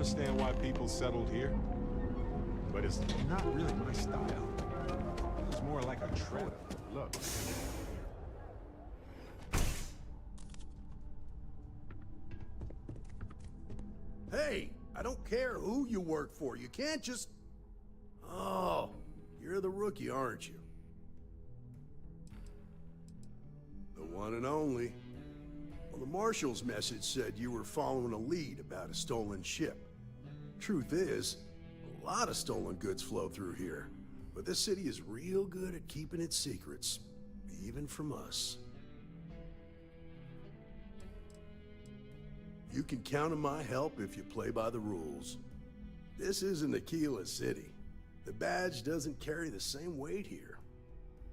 understand why people settled here, but it's not really my style. It's more like a trap. Look. Hey, I don't care who you work for. You can't just... Oh, you're the rookie, aren't you? The one and only. Well, the marshal's message said you were following a lead about a stolen ship. Truth is, a lot of stolen goods flow through here. But this city is real good at keeping its secrets, even from us. You can count on my help if you play by the rules. This isn't Aquila City. The badge doesn't carry the same weight here.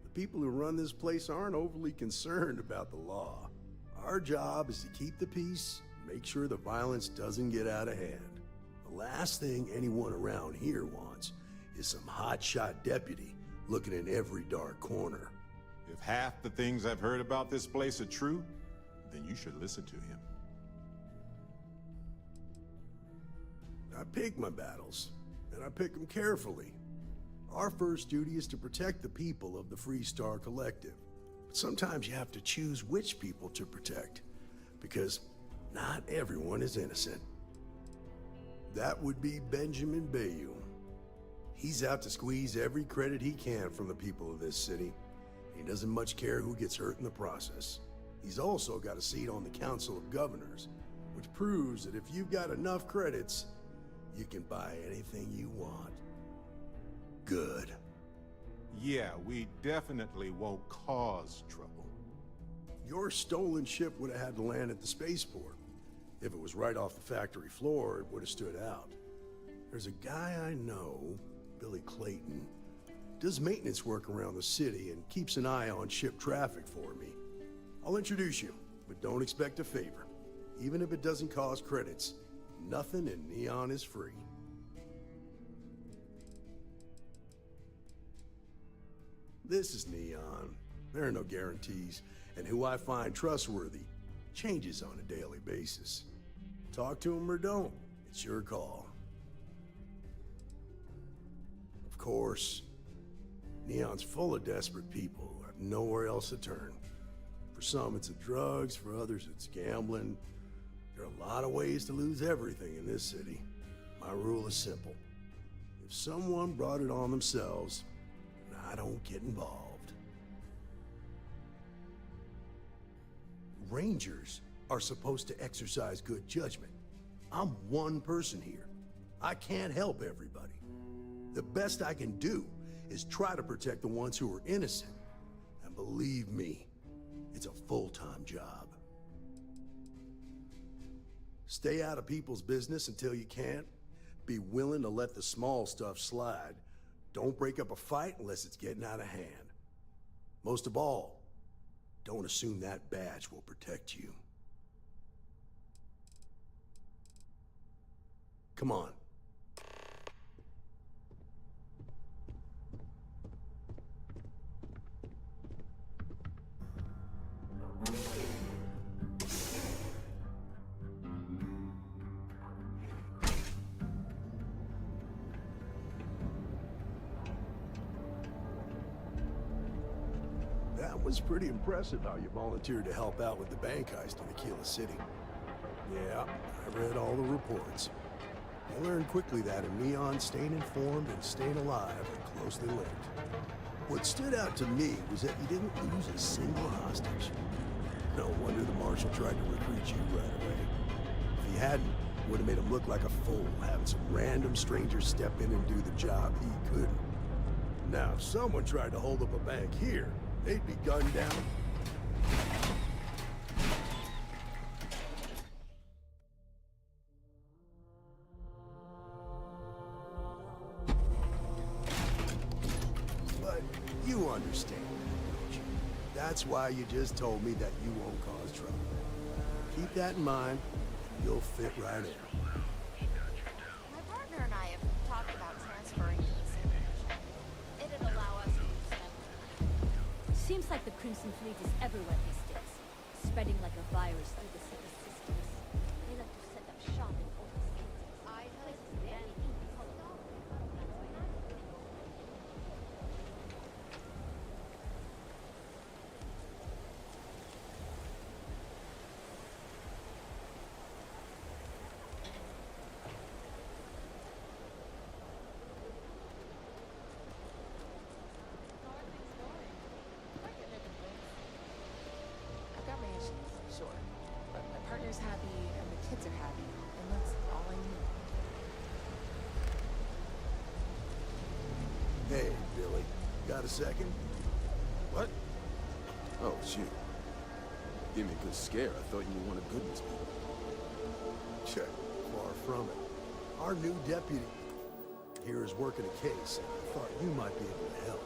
The people who run this place aren't overly concerned about the law. Our job is to keep the peace, make sure the violence doesn't get out of hand. The last thing anyone around here wants is some hotshot deputy looking in every dark corner. If half the things I've heard about this place are true, then you should listen to him. I pick my battles, and I pick them carefully. Our first duty is to protect the people of the Freestar Collective. But sometimes you have to choose which people to protect, because not everyone is innocent. That would be Benjamin Bayou. He's out to squeeze every credit he can from the people of this city. He doesn't much care who gets hurt in the process. He's also got a seat on the Council of Governors, which proves that if you've got enough credits, you can buy anything you want. Good. Yeah, we definitely won't cause trouble. Your stolen ship would have had to land at the spaceport. If it was right off the factory floor, it would have stood out. There's a guy I know, Billy Clayton, does maintenance work around the city and keeps an eye on ship traffic for me. I'll introduce you, but don't expect a favor. Even if it doesn't cost credits, nothing in Neon is free. This is Neon. There are no guarantees, and who I find trustworthy changes on a daily basis. Talk to him or don't, it's your call. Of course, Neon's full of desperate people who have nowhere else to turn. For some, it's the drugs, for others, it's gambling. There are a lot of ways to lose everything in this city. My rule is simple. If someone brought it on themselves, I don't get involved. Rangers are supposed to exercise good judgment. I'm one person here. I can't help everybody. The best I can do is try to protect the ones who are innocent. And believe me, it's a full-time job. Stay out of people's business until you can. Be willing to let the small stuff slide. Don't break up a fight unless it's getting out of hand. Most of all, don't assume that badge will protect you. Come on. That was pretty impressive how you volunteered to help out with the bank heist in Aquila City. Yeah, I read all the reports. I learned quickly that in Neon, staying informed and staying alive are closely linked. What stood out to me was that you didn't lose a single hostage. No wonder the marshal tried to recruit you right away. If he hadn't, it would have made him look like a fool, having some random stranger step in and do the job he couldn't. Now, if someone tried to hold up a bank here, they'd be gunned down. But you understand, don't you? That's why you just told me that you won't cause trouble. Keep that in mind, and you'll fit right in. My partner and I have talked about transferring this information. It'd allow us to use Seems like the Crimson Fleet is everywhere these days, spreading like a virus through the city systems. They like to set up shop in all the streets. Hey, Billy. Got a second? What? Oh, shoot. Give me a good scare. I thought you were one of Goodman's people. Check. Far from it. Our new deputy here is working a case, and I thought you might be able to help.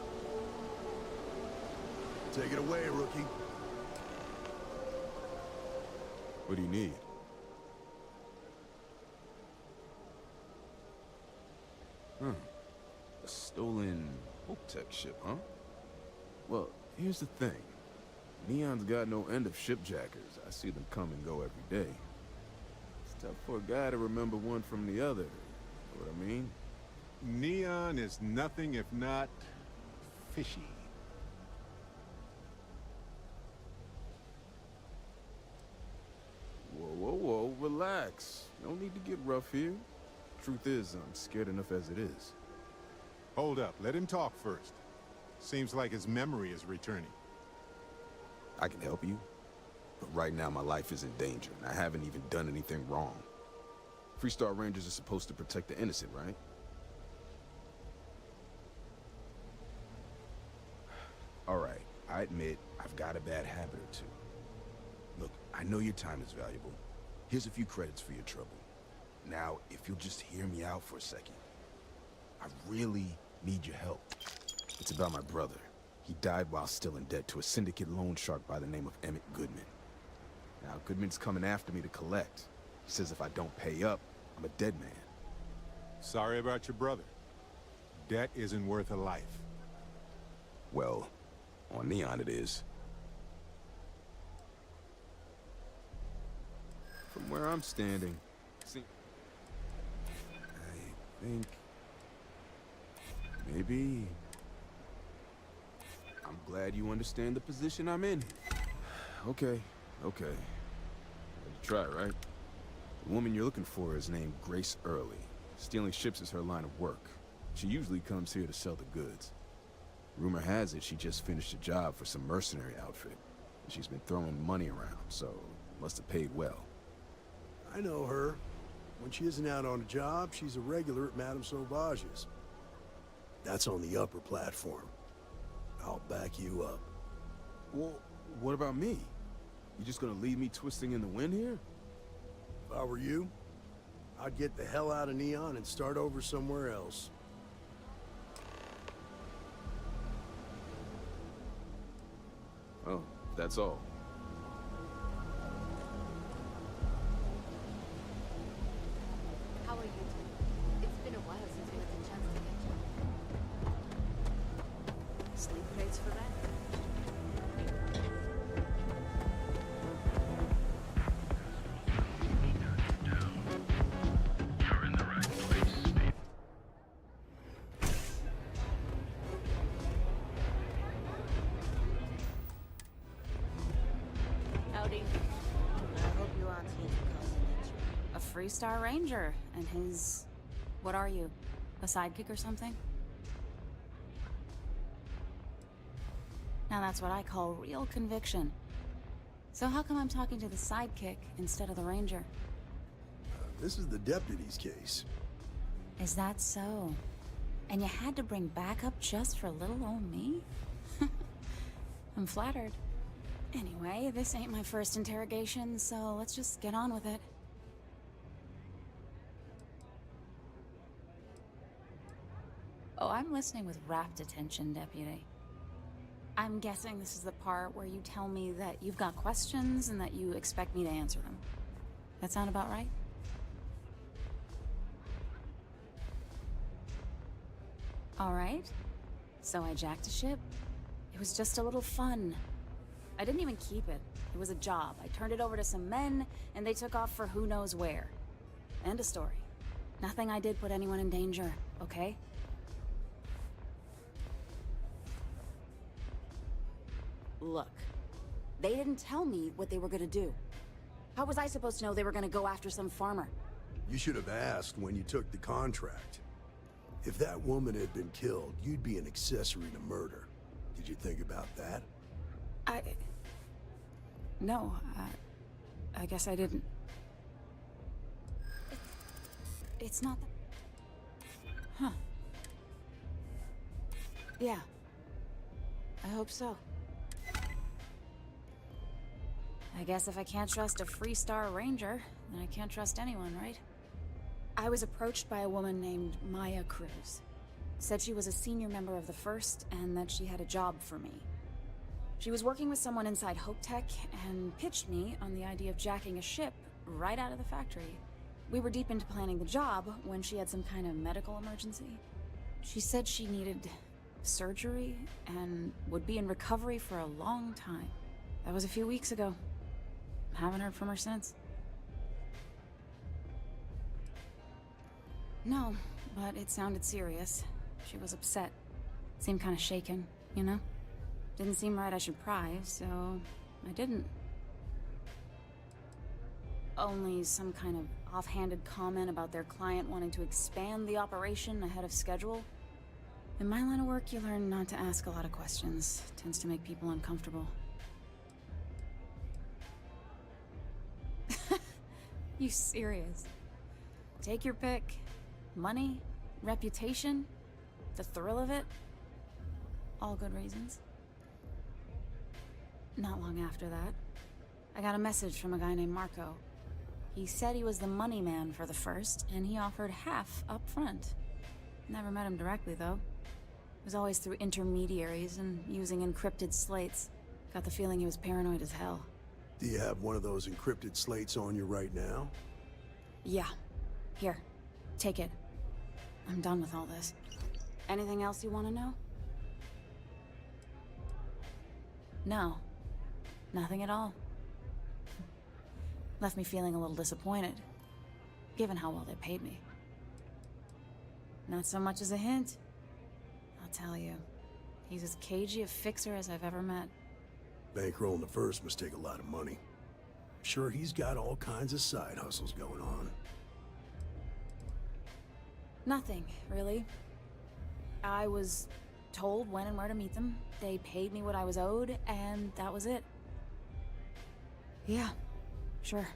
Take it away, rookie. What do you need? A stolen Tech ship, huh? Well, here's the thing. Neon's got no end of shipjackers. I see them come and go every day. It's tough for a guy to remember one from the other. Know what I mean? Neon is nothing if not fishy. Whoa, relax. No need to get rough here. Truth is, I'm scared enough as it is. Hold up, let him talk first. Seems like his memory is returning. I can help you, but right now my life is in danger, and I haven't even done anything wrong. Freestar Rangers are supposed to protect the innocent, right? Alright, I admit I've got a bad habit or two. Look, I know your time is valuable. Here's a few credits for your trouble. Now, if you'll just hear me out for a second. I really need your help. It's about my brother. He died while still in debt to a syndicate loan shark by the name of Emmett Goodman. Now, Goodman's coming after me to collect. He says if I don't pay up, I'm a dead man. Sorry about your brother. Debt isn't worth a life. Well, on Neon it is. From where I'm standing, see, I think maybe I'm glad you understand the position I'm in. Okay. Let you try, right? The woman you're looking for is named Grace Early. Stealing ships is her line of work. She usually comes here to sell the goods. Rumor has it she just finished a job for some mercenary outfit. And she's been throwing money around, so must have paid well. I know her. When she isn't out on a job, she's a regular at Madame Sauvage's. That's on the upper platform. I'll back you up. Well, what about me? You just gonna leave me twisting in the wind here? If I were you, I'd get the hell out of Neon and start over somewhere else. Oh, that's all. How are you two? It's been a while since we had the chance to catch up. Sleep crates for that? Howdy. I hope you aren't here to cause an injury. A Freestar Ranger, and his... What are you? A sidekick or something? Now that's what I call real conviction. So how come I'm talking to the sidekick instead of the Ranger? This is the deputy's case. Is that so? And you had to bring backup just for little old me? I'm flattered. Anyway, this ain't my first interrogation, so let's just get on with it. Oh, I'm listening with rapt attention, Deputy. I'm guessing this is the part where you tell me that you've got questions and that you expect me to answer them. That sound about right? All right. So I jacked a ship. It was just a little fun. I didn't even keep it. It was a job. I turned it over to some men, and they took off for who knows where. End of story. Nothing I did put anyone in danger, okay? Look, they didn't tell me what they were gonna do. How was I supposed to know they were gonna go after some farmer? You should have asked when you took the contract. If that woman had been killed, you'd be an accessory to murder. Did you think about that? No, I guess I didn't. It's not that... Huh. Yeah. I hope so. I guess if I can't trust a Freestar Ranger, then I can't trust anyone, right? I was approached by a woman named Maya Cruz. Said she was a senior member of the First and that she had a job for me. She was working with someone inside Hope Tech and pitched me on the idea of jacking a ship right out of the factory. We were deep into planning the job when she had some kind of medical emergency. She said she needed surgery and would be in recovery for a long time. That was a few weeks ago. Haven't heard from her since. No, but it sounded serious. She was upset. Seemed kind of shaken, you know? Didn't seem right I should pry, so I didn't. Only some kind of offhanded comment about their client wanting to expand the operation ahead of schedule. In my line of work, you learn not to ask a lot of questions. It tends to make people uncomfortable. You serious? Take your pick. Money, reputation, the thrill of it. All good reasons. Not long after that, I got a message from a guy named Marco. He said he was the money man for the First, and he offered half up front. Never met him directly, though. It was always through intermediaries and using encrypted slates. Got the feeling he was paranoid as hell. Do you have one of those encrypted slates on you right now? Yeah. Here. Take it. I'm done with all this. Anything else you want to know? No. Nothing at all. Left me feeling a little disappointed, given how well they paid me. Not so much as a hint. I'll tell you, he's as cagey a fixer as I've ever met. Bankrolling the First must take a lot of money. I'm sure he's got all kinds of side hustles going on. Nothing, really. I was told when and where to meet them. They paid me what I was owed, and that was it. Yeah, sure.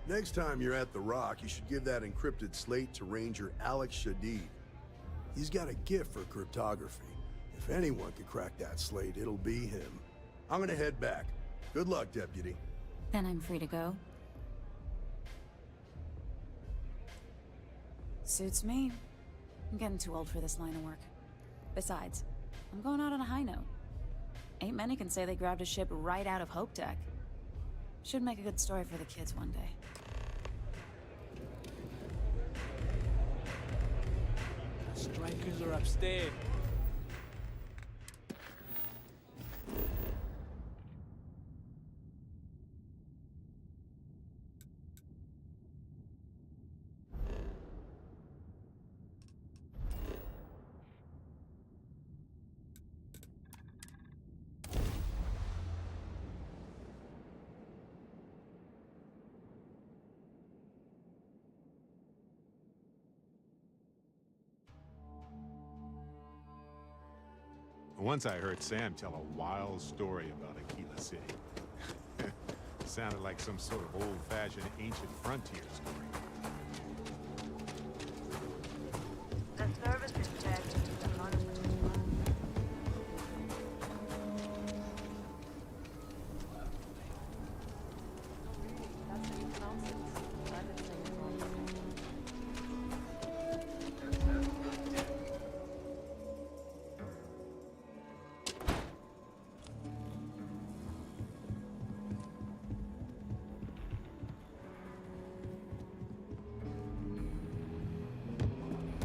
Next time you're at the Rock, you should give that encrypted slate to Ranger Alex Shadid. He's got a gift for cryptography. If anyone can crack that slate, it'll be him. I'm gonna head back. Good luck, Deputy. Then I'm free to go. Suits me. I'm getting too old for this line of work. Besides, I'm going out on a high note. Ain't many can say they grabbed a ship right out of Hope Tech. Should make a good story for the kids one day. The strikers are upstairs. Once I heard Sam tell a wild story about Aquila City. Sounded like some sort of old-fashioned ancient frontier story. The service is checked to the front.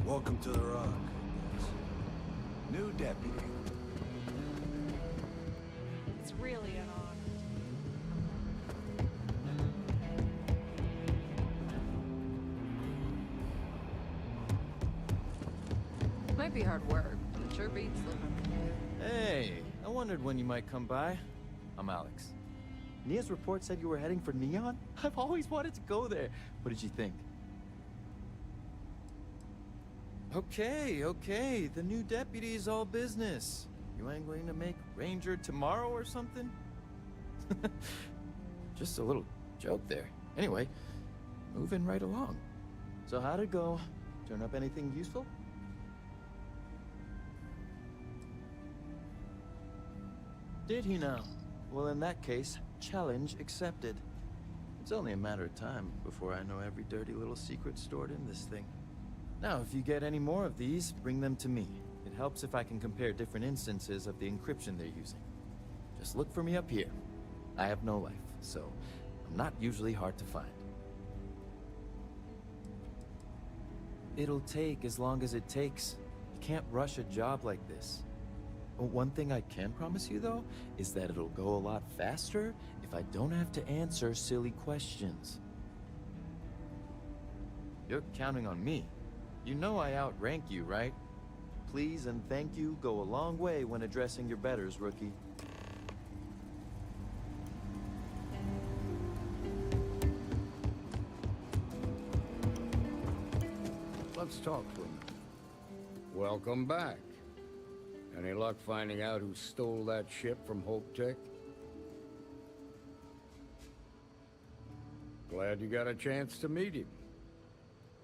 Welcome to the Rock. New deputy. It's really an honor. Might be hard work, but it sure beats living. Hey, I wondered when you might come by. I'm Alex. Nia's report said you were heading for Neon? I've always wanted to go there. What did you think? Okay. The new deputy's all business. You ain't going to make Ranger tomorrow or something? Just a little joke there. Anyway, moving right along. So how'd it go? Turn up anything useful? Did he now? Well, in that case, challenge accepted. It's only a matter of time before I know every dirty little secret stored in this thing. Now, if you get any more of these, bring them to me. It helps if I can compare different instances of the encryption they're using. Just look for me up here. I have no life, so I'm not usually hard to find. It'll take as long as it takes. You can't rush a job like this. One thing I can promise you, though, is that it'll go a lot faster if I don't have to answer silly questions. You're counting on me. You know I outrank you, right? Please and thank you go a long way when addressing your betters, rookie. Let's talk for a minute. Welcome back. Any luck finding out who stole that ship from Hope Tech? Glad you got a chance to meet him.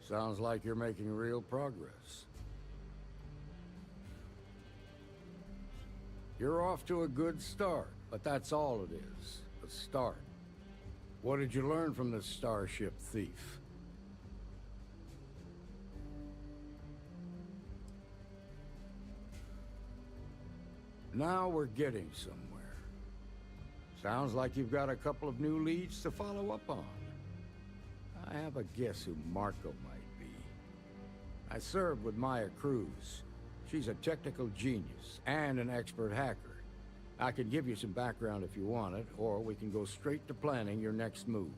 Sounds like you're making real progress. You're off to a good start, but that's all it is, a start. What did you learn from this starship thief? Now we're getting somewhere. Sounds like you've got a couple of new leads to follow up on. I have a guess who Marco might be. I served with Maya Cruz. She's a technical genius and an expert hacker. I can give you some background if you want it, or we can go straight to planning your next move.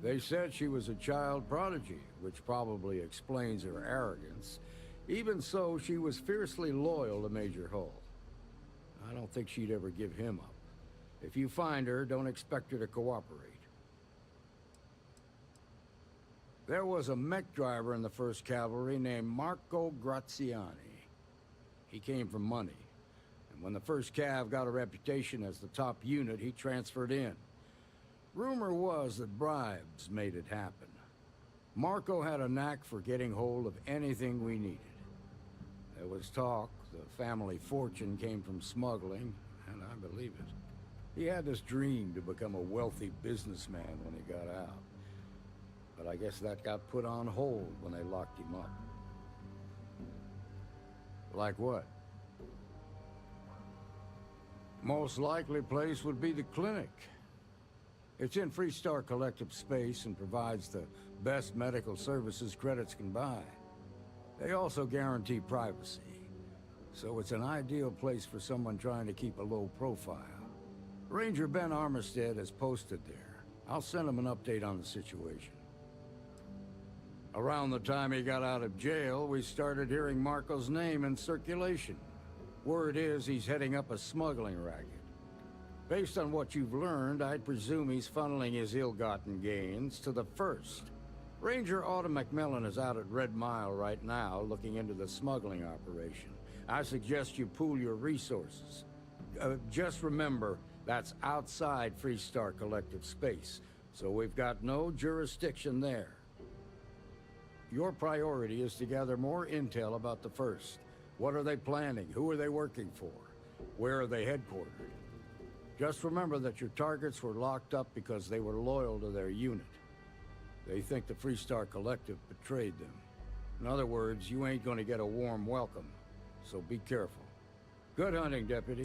They said she was a child prodigy, which probably explains her arrogance. Even so, she was fiercely loyal to Major Hull. I don't think she'd ever give him up. If you find her, don't expect her to cooperate. There was a mech driver in the 1st Cavalry named Marco Graziani. He came from money, and when the 1st Cav got a reputation as the top unit, he transferred in. Rumor was that bribes made it happen. Marco had a knack for getting hold of anything we needed. There was talk the family fortune came from smuggling, and I believe it. He had this dream to become a wealthy businessman when he got out. But I guess that got put on hold when they locked him up. Like what? Most likely place would be the clinic. It's in Freestar Collective space and provides the best medical services credits can buy. They also guarantee privacy, so it's an ideal place for someone trying to keep a low profile. Ranger Ben Armistead is posted there. I'll send him an update on the situation. Around the time he got out of jail, we started hearing Marco's name in circulation. Word is he's heading up a smuggling racket. Based on what you've learned, I'd presume he's funneling his ill-gotten gains to the 1st. Ranger Autumn McMillan is out at Red Mile right now, looking into the smuggling operation. I suggest you pool your resources. Just remember, that's outside Freestar Collective space, so we've got no jurisdiction there. Your priority is to gather more intel about the 1st. What are they planning? Who are they working for? Where are they headquartered? Just remember that your targets were locked up because they were loyal to their unit. They think the Freestar Collective betrayed them. In other words, you ain't gonna get a warm welcome, so be careful. Good hunting, Deputy.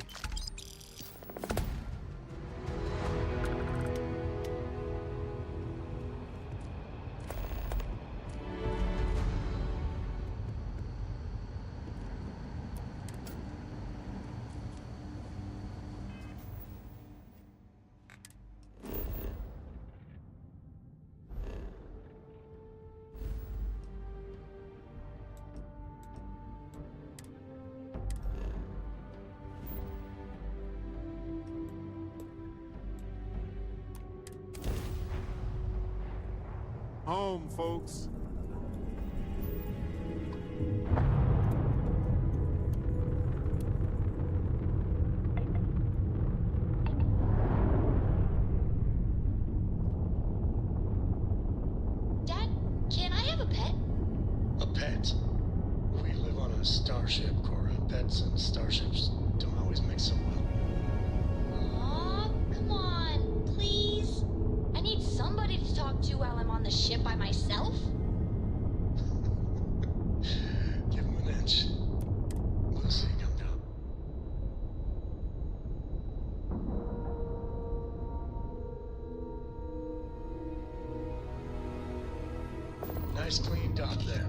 Home, folks. Dad, can I have a pet? A pet? We live on a starship, Cora. Pets and starships don't always mix so well. Aw, come on, please. I need somebody to talk to while I'm on the ship by myself. Give him an inch. We'll see you come down. Nice clean dock there.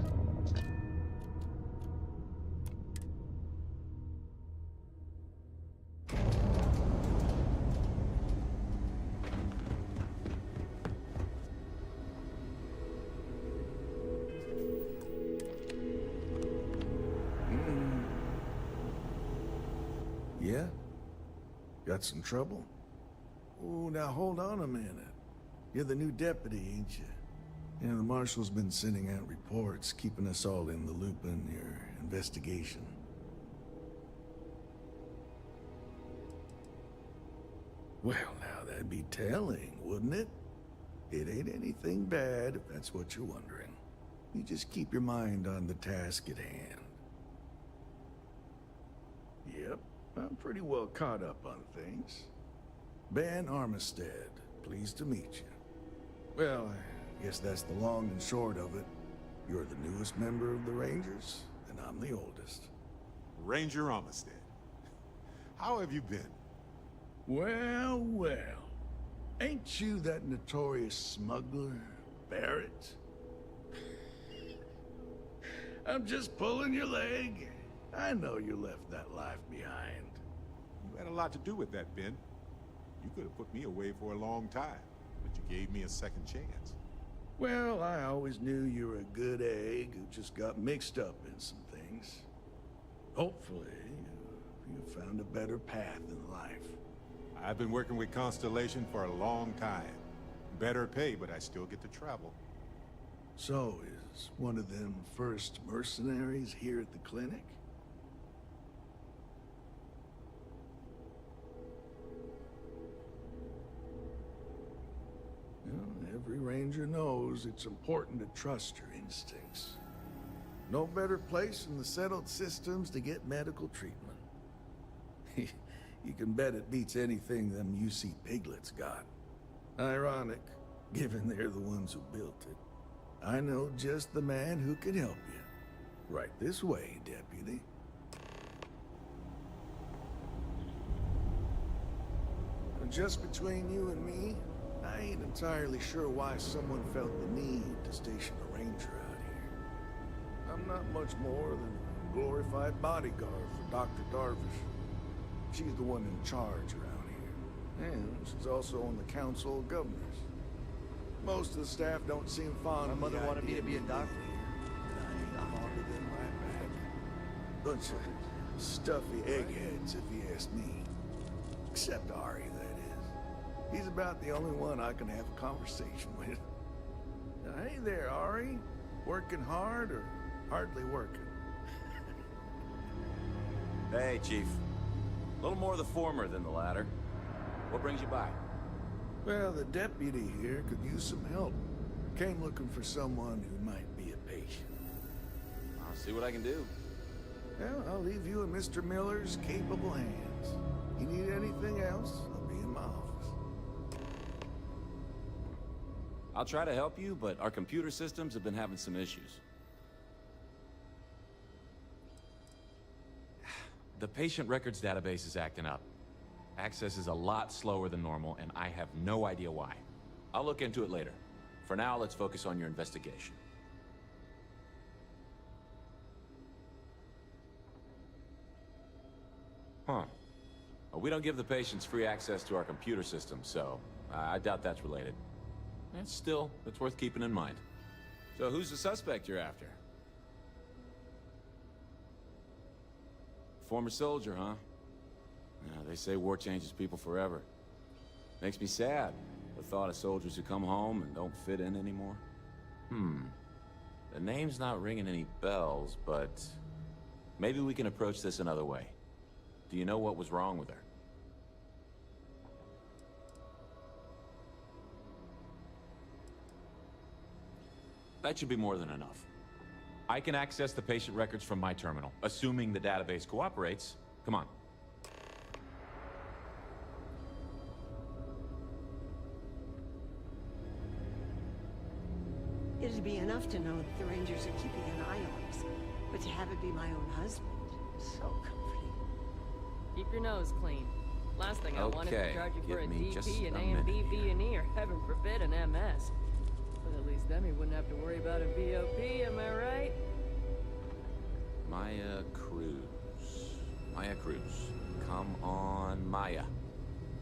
Yeah? Got some trouble? Oh, now hold on a minute. You're the new deputy, ain't you? Yeah, the marshal's been sending out reports, keeping us all in the loop in your investigation. Well, now that'd be telling, wouldn't it? It ain't anything bad, if that's what you're wondering. You just keep your mind on the task at hand. Yep, I'm pretty well caught up on things. Ben Armistead, pleased to meet you. Well, I guess that's the long and short of it. You're the newest member of the Rangers, and I'm the oldest. Ranger Armistead. How have you been? Well, well. Ain't you that notorious smuggler, Barrett? I'm just pulling your leg. I know you left that life behind. You had a lot to do with that, Ben. You could have put me away for a long time, but you gave me a second chance. Well, I always knew you were a good egg who just got mixed up in some things. Hopefully, you found a better path in life. I've been working with Constellation for a long time. Better pay, but I still get to travel. So, is one of them first mercenaries here at the clinic? Well, every ranger knows it's important to trust your instincts. No better place in the settled systems to get medical treatment. You can bet it beats anything them UC piglets got. Ironic, given they're the ones who built it. I know just the man who can help you. Right this way, Deputy. Just between you and me, I ain't entirely sure why someone felt the need to station a ranger out here. I'm not much more than a glorified bodyguard for Dr. Darvish. She's the one in charge around here. And she's also on the Council of Governors. Most of the staff don't seem fond of My mother wanted me to be a doctor. And I ain't fond of them right back. Bunch of stuffy eggheads, if you ask me. Except Ari, that is. He's about the only one I can have a conversation with. Now, hey there, Ari. Working hard or hardly working? Hey, Chief. A little more the former than the latter. What brings you by? Well, the deputy here could use some help. Came looking for someone who might be a patient. I'll see what I can do. Well, I'll leave you in Mr. Miller's capable hands. You need anything else, I'll be in my office. I'll try to help you, but our computer systems have been having some issues. The patient records database is acting up. Access is a lot slower than normal, and I have no idea why. I'll look into it later. For now, let's focus on your investigation. Huh. Well, we don't give the patients free access to our computer system, so I doubt that's related. And still, it's worth keeping in mind. So who's the suspect you're after? Former soldier, huh? Yeah, they say war changes people forever. Makes me sad, the thought of soldiers who come home and don't fit in anymore. The name's not ringing any bells, but maybe we can approach this another way. Do you know what was wrong with her? That should be more than enough. I can access the patient records from my terminal, assuming the database cooperates. Come on. It'd be enough to know that the Rangers are keeping an eye on us, but to have it be my own husband, so comforting. Keep your nose clean. Last thing I want is to charge you for a give me just DP, an a A and B, minute B and E, or heaven forbid, an MS. But at least then we wouldn't have to worry about a VOP, am I right? Maya Cruz. Maya Cruz. Come on, Maya.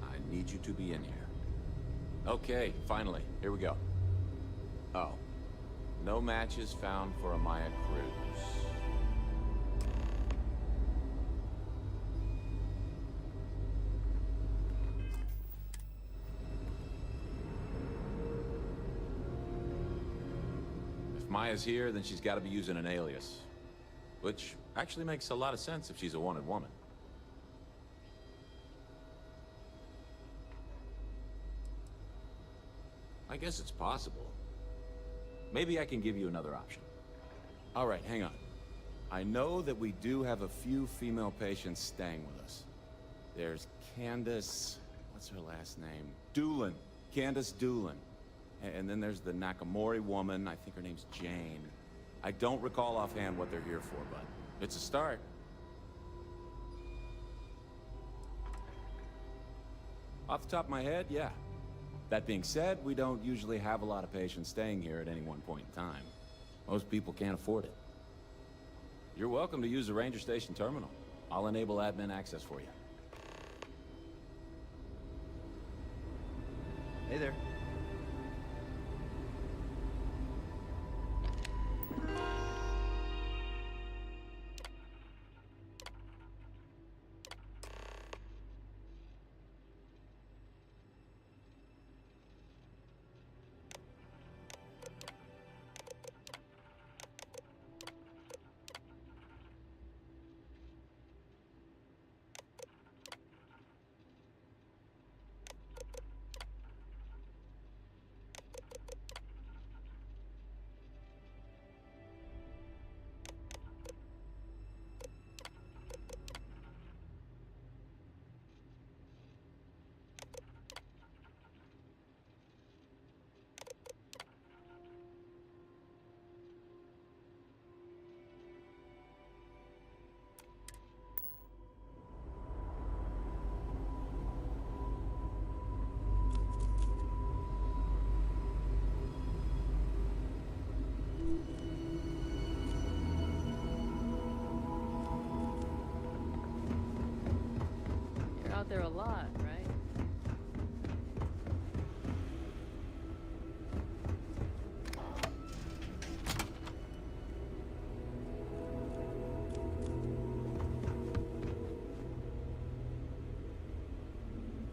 I need you to be in here. Okay, finally. Here we go. Oh. No matches found for a Maya Cruz. If Maya's here, then she's got to be using an alias. Which actually makes a lot of sense if she's a wanted woman. I guess it's possible. Maybe I can give you another option. All right, hang on. I know that we do have a few female patients staying with us. There's Candace... what's her last name? Doolin. Candace Doolin. And then there's the Nakamori woman. I think her name's Jane. I don't recall offhand what they're here for, but it's a start. Off the top of my head, yeah. That being said, we don't usually have a lot of patients staying here at any one point in time. Most people can't afford it. You're welcome to use the Ranger Station terminal. I'll enable admin access for you. Hey there. Out there a lot, right?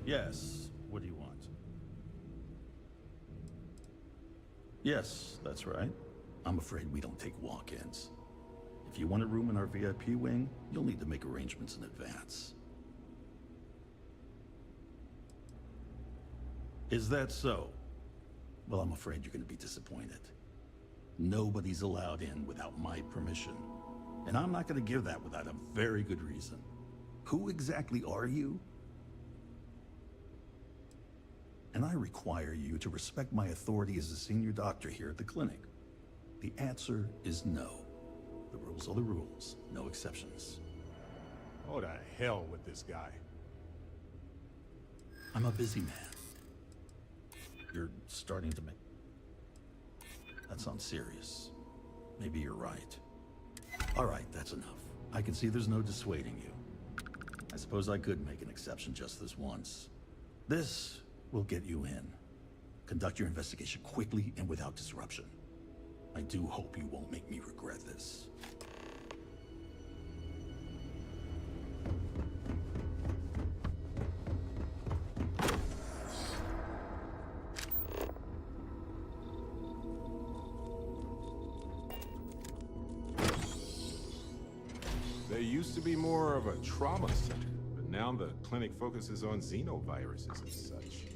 Yes. What do you want? Yes, that's right. I'm afraid we don't take walk-ins. If you want a room in our VIP wing, you'll need to make arrangements in advance. Is that so? Well, I'm afraid you're going to be disappointed. Nobody's allowed in without my permission. And I'm not going to give that without a very good reason. Who exactly are you? And I require you to respect my authority as a senior doctor here at the clinic. The answer is no. The rules are the rules, no exceptions. Oh, to hell with this guy. I'm a busy man. You're starting to make... That sounds serious. Maybe you're right. All right, that's enough. I can see there's no dissuading you. I suppose I could make an exception just this once. This will get you in. Conduct your investigation quickly and without disruption. I do hope you won't make me regret this. They used to be more of a trauma center, but now the clinic focuses on xenoviruses and such.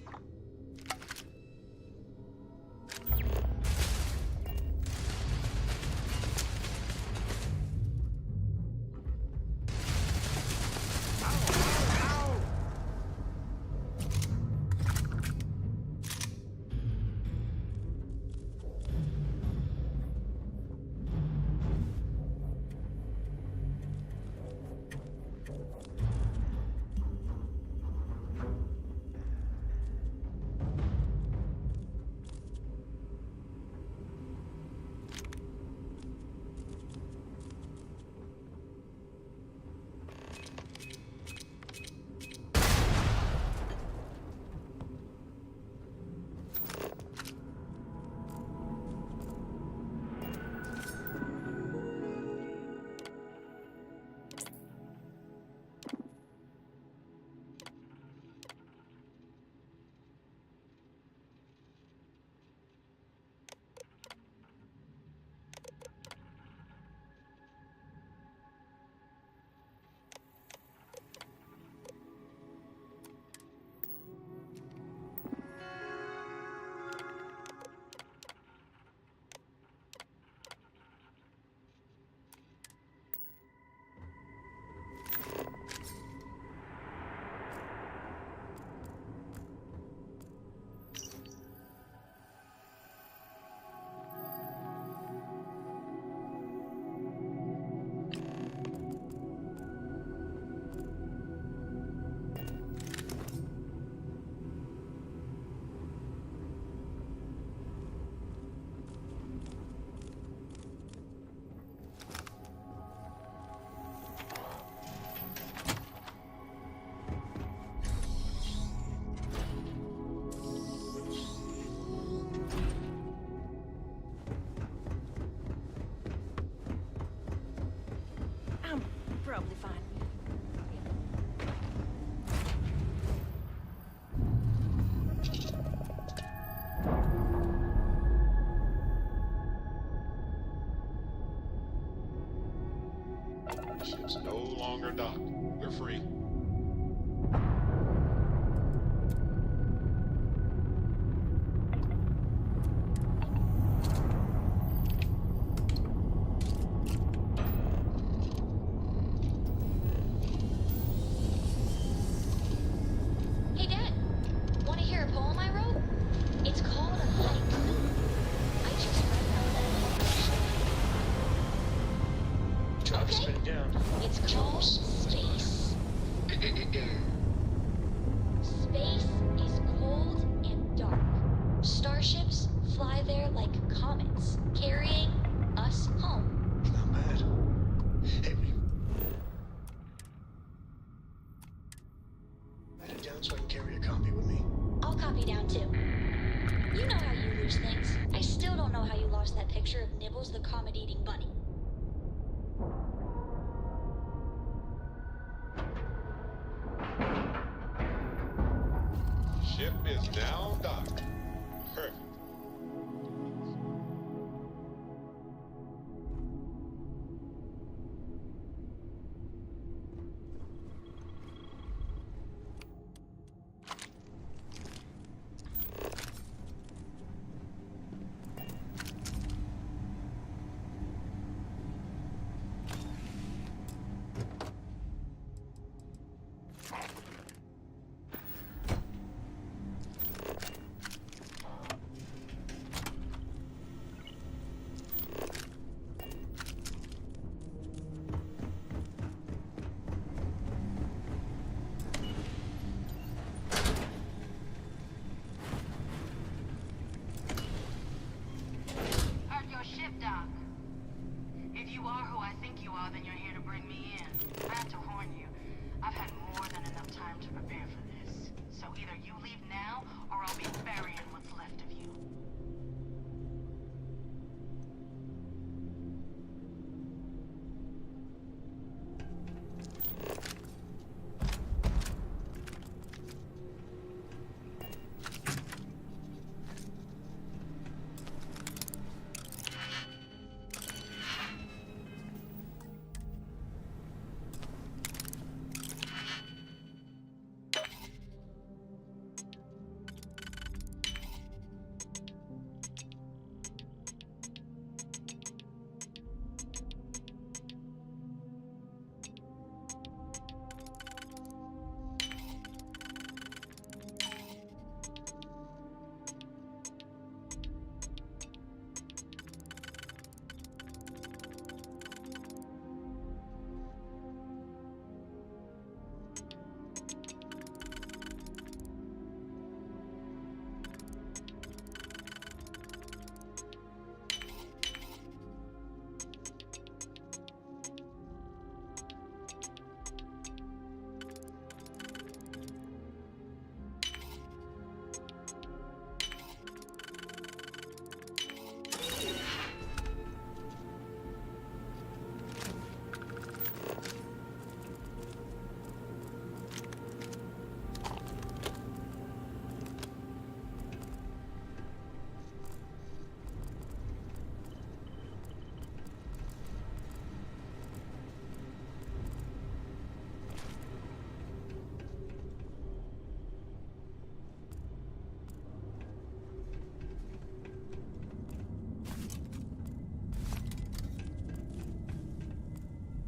I'm probably fine. Ship's no longer docked. We're free. Hey, Dad. Want to hear a poem I wrote? It's called a haiku. I just read it on that Top spin down. It's called Space. Space is cold and dark. Starships fly there like comets, carrying us home. Not bad. Hey, write it down so I can carry a copy with me. I'll copy down too. You know how you lose things. I still don't know how you lost that picture of Nibbles the comet-eating bunny. Ship is now docked. Perfect. Heard your ship, Doc. If you are who I think you are, then you're here to bring me in. I have to warn you, I've had more than enough time to prepare for this. So either you leave now, or I'll be burying what's left of you.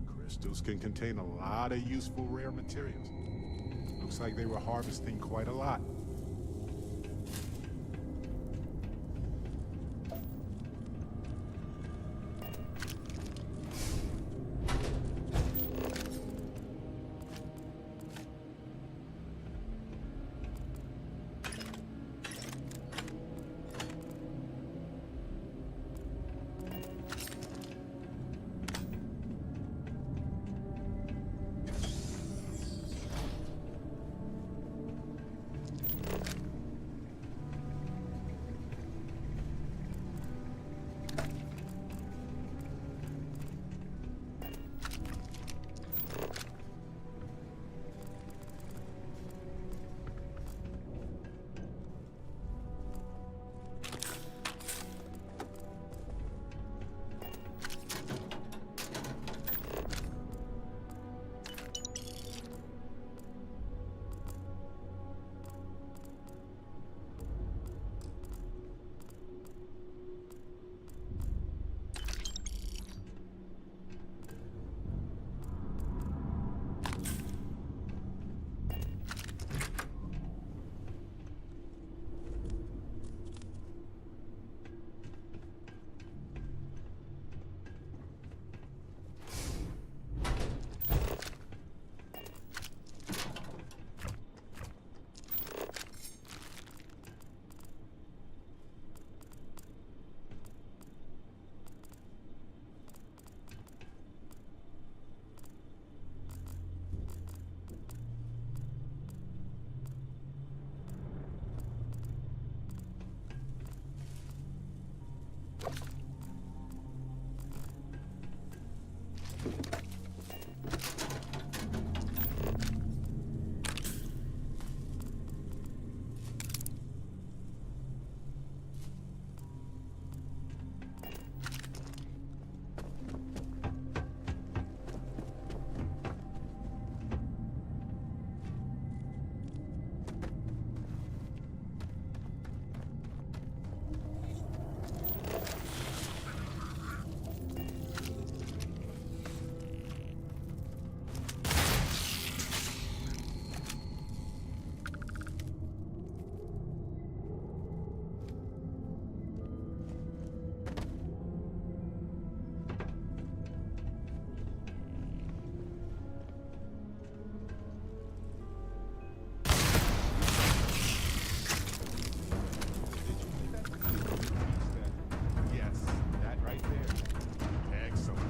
Crystals can contain a lot of useful rare materials. Looks like they were harvesting quite a lot. Yes, that right there. Excellent.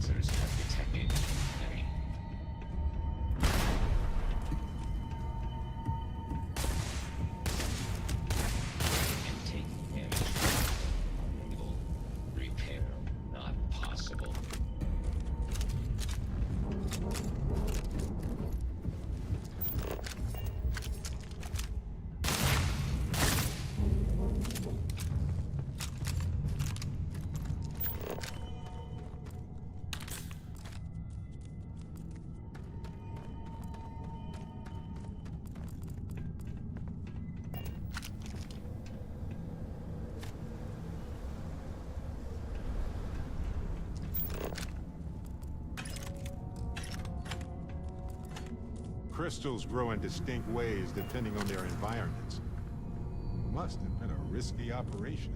Sensors have detected enemy. And take damage. Evil. Repair not possible. Crystals grow in distinct ways depending on their environments. Must have been a risky operation.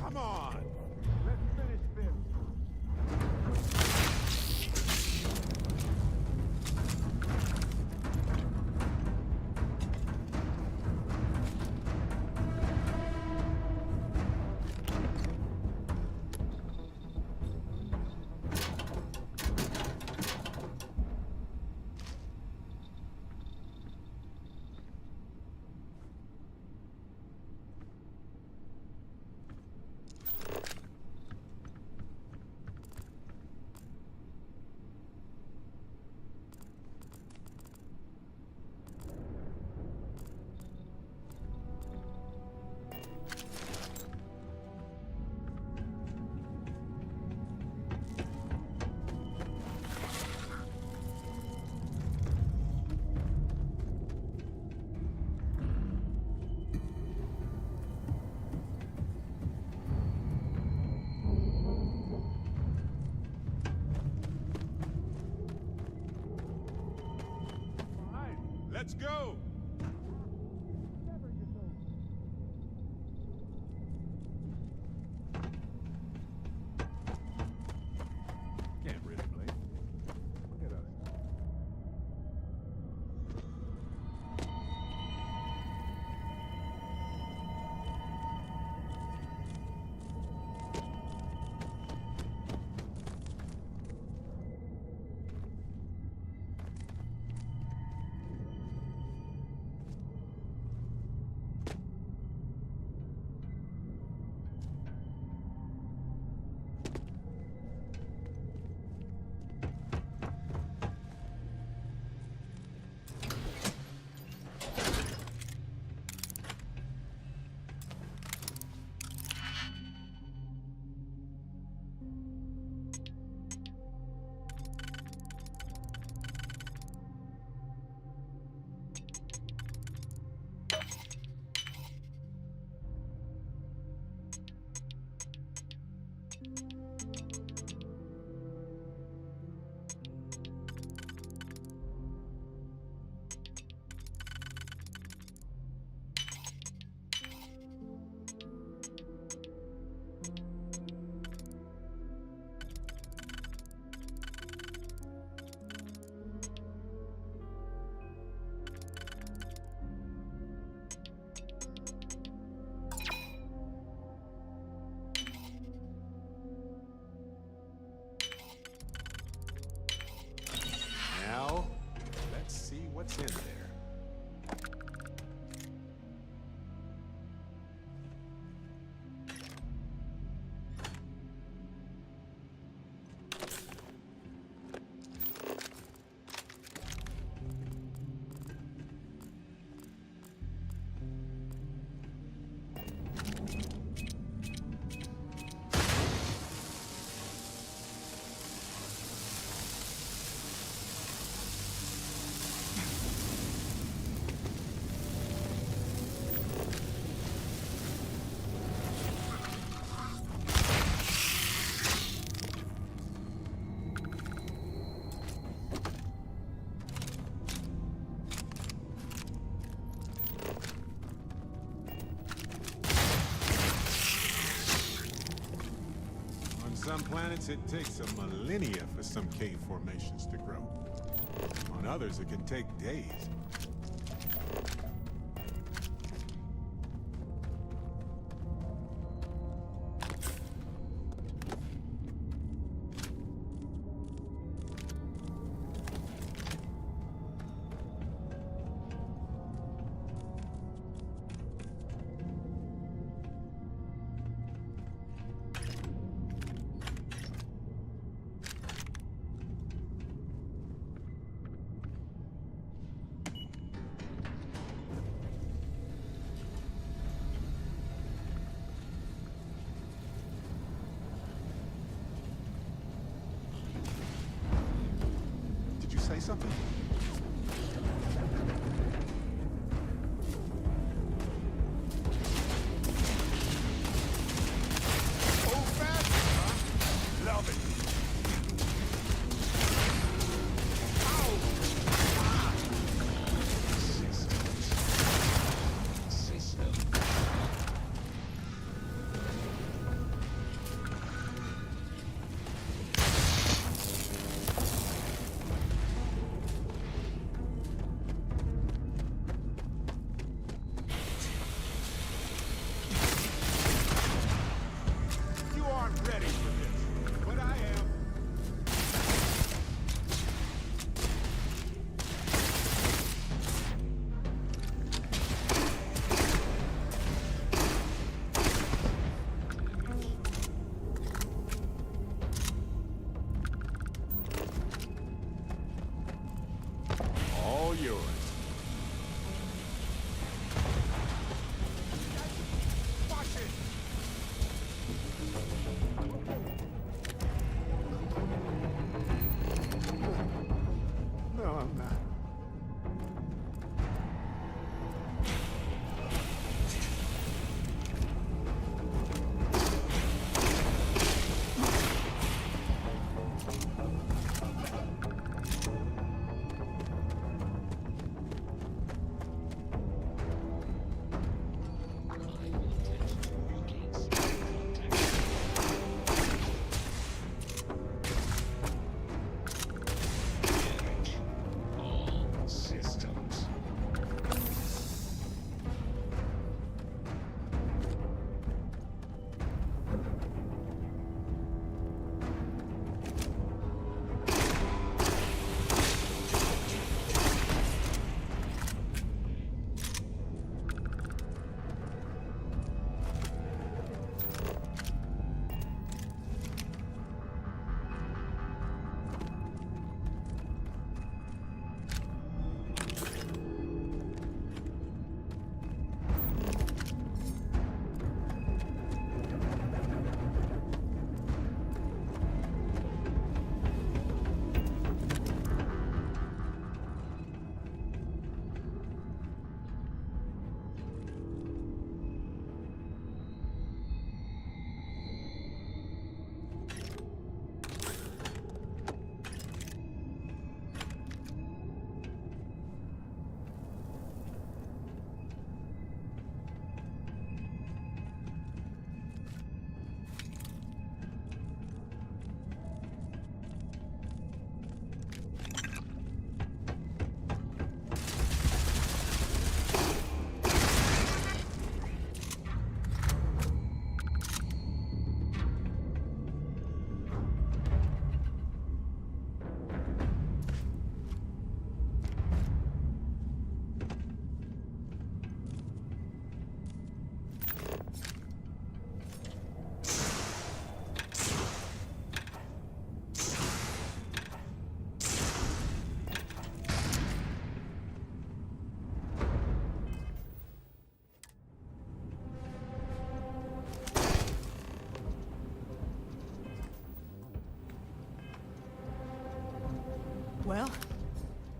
Come on! Let's finish this. Let's go! Can't really blame. Look at us. Now, let's see what's in there. On some planets, it takes a millennia for some cave formations to grow. On others, it can take days. Say something? Oh, fast, huh? Love it. System.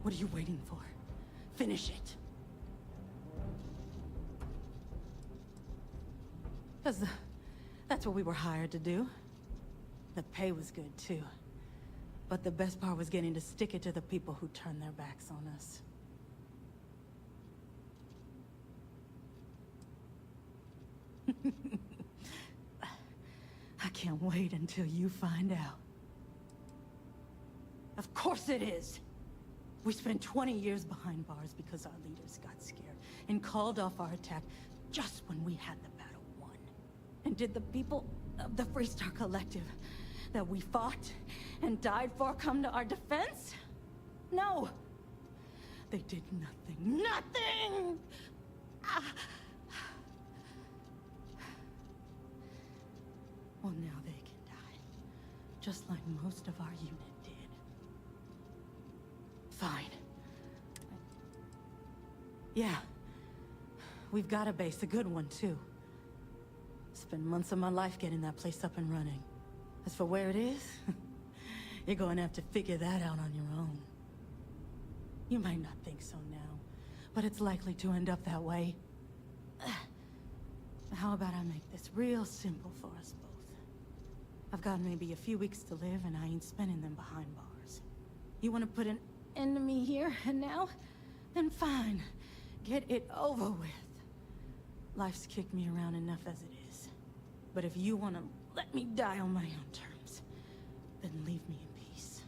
What are you waiting for? Finish it. That's what we were hired to do. The pay was good, too. But the best part was getting to stick it to the people who turned their backs on us. I can't wait until you find out. Of course it is! We spent 20 years behind bars because our leaders got scared and called off our attack just when we had the battle won. And did the people of the Freestar Collective that we fought and died for come to our defense? No! They did nothing. Nothing! Well, now they can die. Just like most of our unit did. Fine. Yeah. We've got a base, a good one, too. Spent months of my life getting that place up and running. As for where it is, you're going to have to figure that out on your own. You might not think so now, but it's likely to end up that way. How about I make this real simple for us both? I've got maybe a few weeks to live, and I ain't spending them behind bars. You want to put an end to me here and now? Then fine. Get it over with. Life's kicked me around enough as it is. But if you want to let me die on my own terms, then leave me in peace.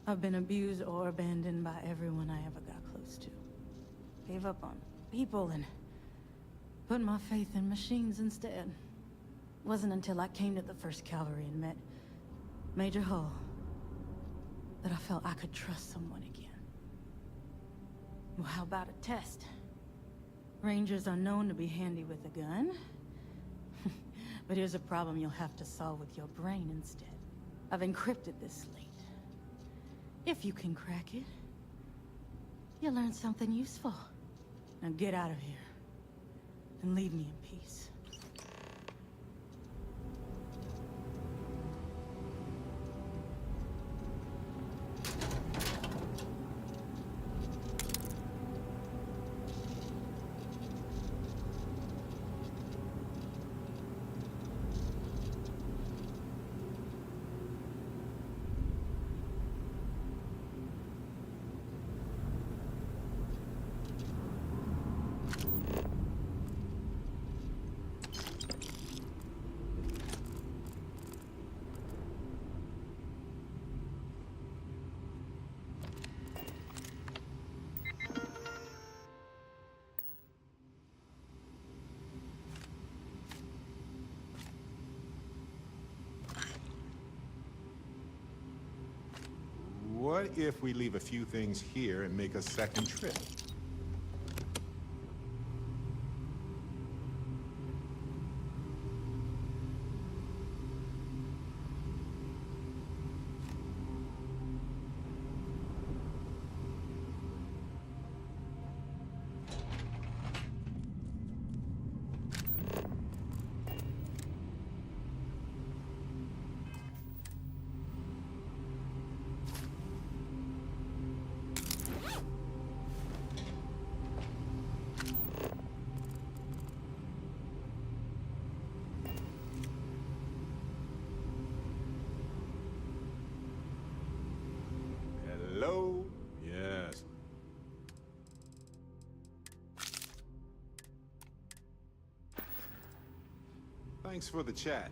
I've been abused or abandoned by everyone I ever got close to. Gave up on people and put my faith in machines instead. Wasn't until I came to the 1st Cavalry and met Major Hull that I felt I could trust someone again. Well, how about a test? Rangers are known to be handy with a gun. But here's a problem you'll have to solve with your brain instead. I've encrypted this slate. If you can crack it, you'll learn something useful. Now get out of here, and leave me in peace. What if we leave a few things here and make a second trip? Hello? Yes. Thanks for the chat.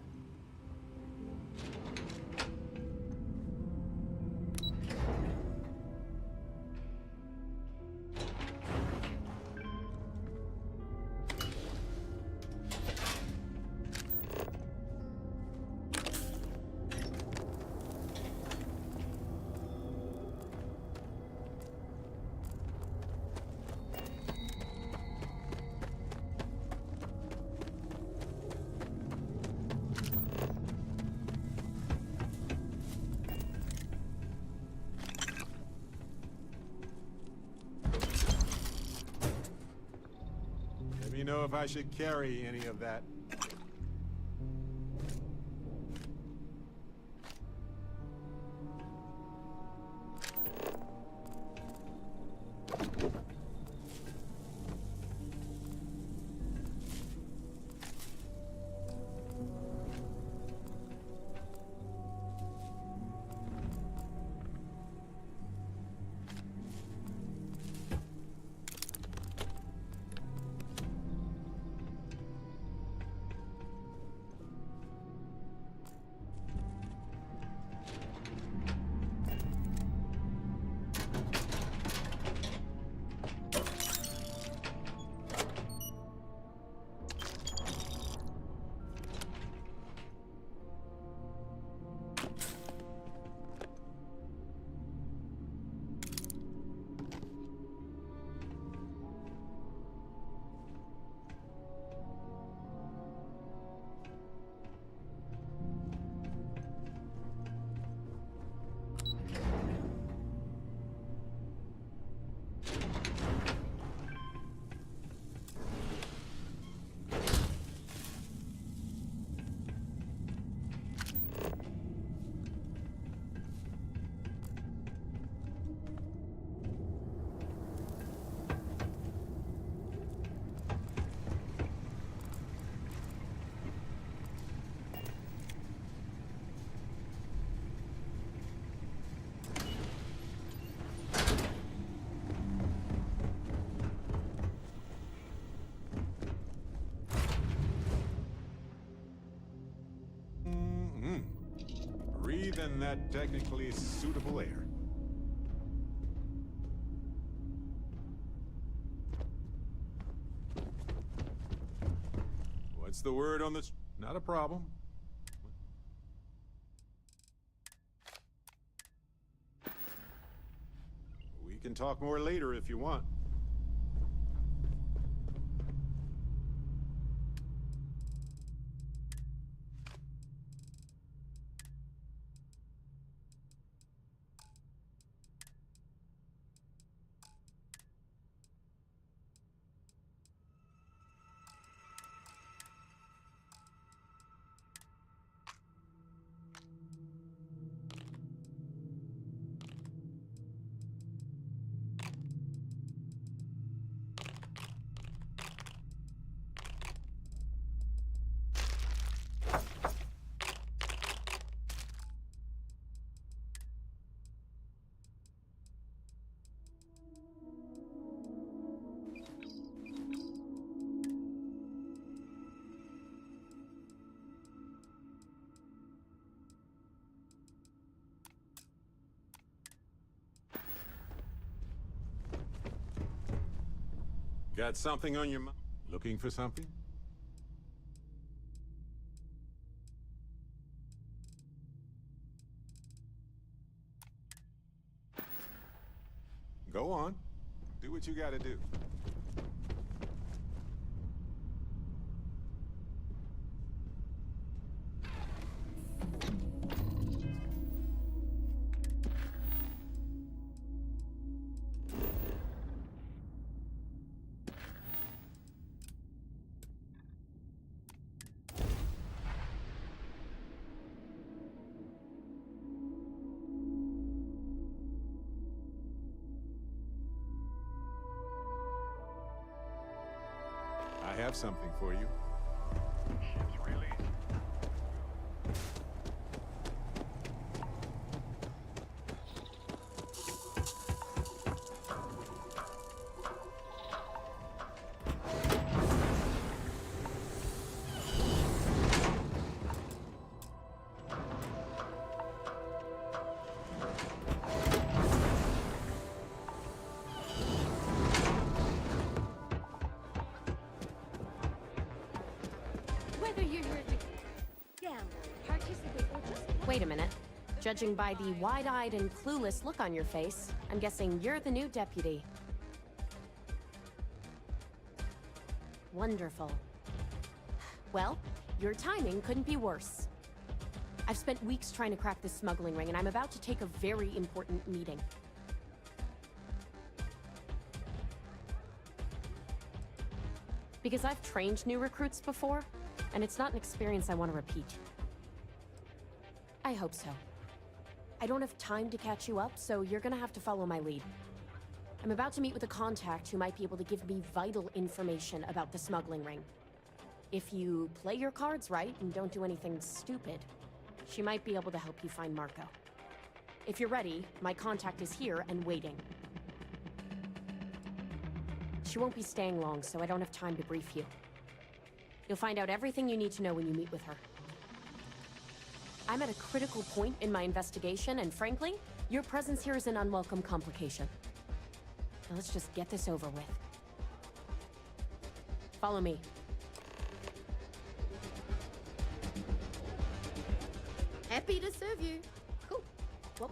Let me know if I should carry any of that. breathe in that technically suitable air. What's the word on this? Not a problem. We can talk more later if you want. Got something on your mind? Looking for something? Go on. Do what you gotta do. I have something for you. Wait a minute. Judging by the wide-eyed and clueless look on your face, I'm guessing you're the new deputy. Wonderful. Well, your timing couldn't be worse. I've spent weeks trying to crack this smuggling ring, and I'm about to take a very important meeting. Because I've trained new recruits before, and it's not an experience I want to repeat. I hope so. I don't have time to catch you up, so you're gonna have to follow my lead. I'm about to meet with a contact who might be able to give me vital information about the smuggling ring. If you play your cards right and don't do anything stupid, she might be able to help you find Marco. If you're ready, my contact is here and waiting. She won't be staying long, so I don't have time to brief you. You'll find out everything you need to know when you meet with her. I'm at a critical point in my investigation, and frankly, your presence here is an unwelcome complication. Now let's just get this over with. Follow me. Happy to serve you. Cool. What?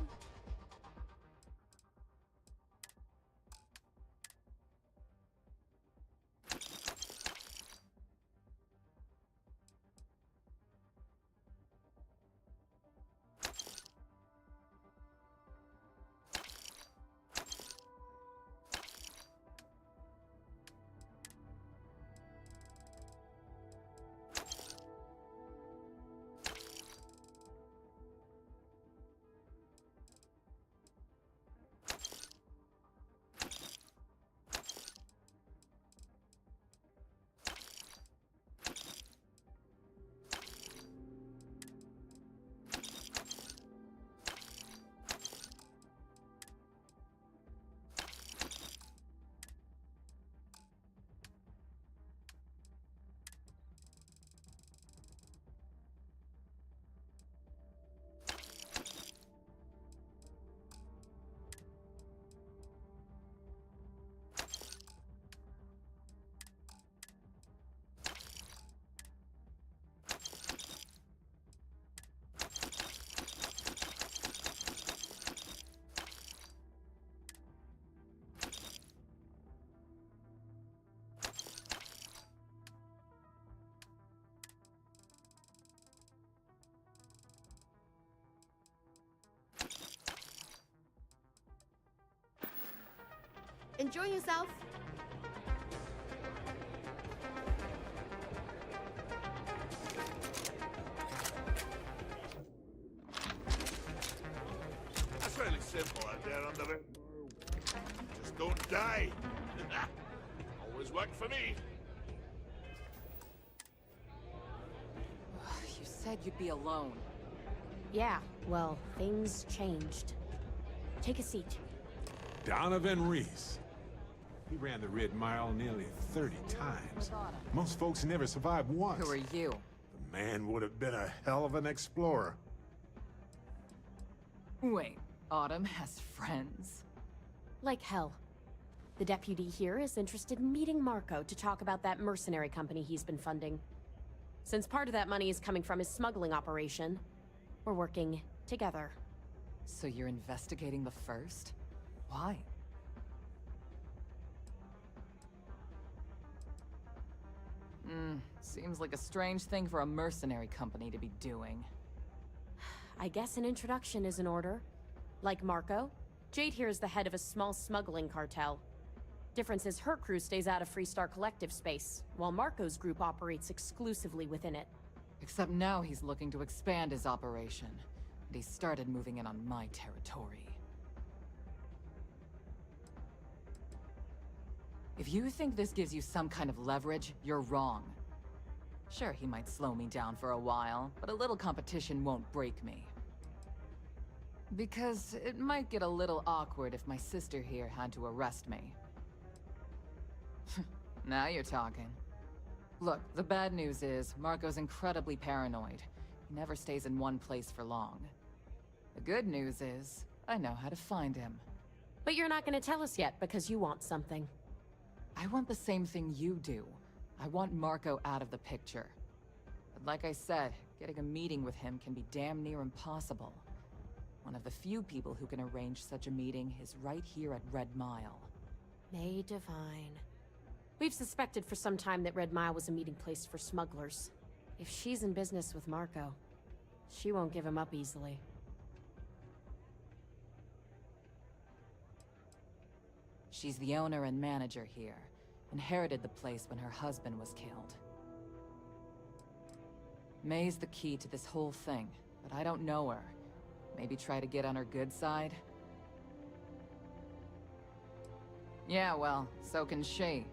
Enjoy yourself. That's really simple out there under it. Just don't die. Always worked for me. You said you'd be alone. Yeah, well, things changed. Take a seat. Donovan Reese. He ran the Red Mile nearly 30 times. Most folks never survive once. Who are you? The man would have been a hell of an explorer. Wait, Autumn has friends? Like hell. The deputy here is interested in meeting Marco to talk about that mercenary company he's been funding. Since part of that money is coming from his smuggling operation, we're working together. So you're investigating the first? Why? Seems like a strange thing for a mercenary company to be doing. I guess an introduction is in order. Like Marco, Jade here is the head of a small smuggling cartel. Difference is her crew stays out of Freestar Collective space, while Marco's group operates exclusively within it. Except now he's looking to expand his operation, and he started moving in on my territory. If you think this gives you some kind of leverage, you're wrong. Sure, he might slow me down for a while, but a little competition won't break me. Because it might get a little awkward if my sister here had to arrest me. Now you're talking. Look, the bad news is, Marco's incredibly paranoid. He never stays in one place for long. The good news is, I know how to find him. But you're not gonna tell us yet because you want something. I want the same thing you do. I want Marco out of the picture. But like I said, getting a meeting with him can be damn near impossible. One of the few people who can arrange such a meeting is right here at Red Mile. May Divine. We've suspected for some time that Red Mile was a meeting place for smugglers. If she's in business with Marco, she won't give him up easily. She's the owner and manager here. Inherited the place when her husband was killed. May's the key to this whole thing, but I don't know her. Maybe try to get on her good side? Yeah, well, so can she.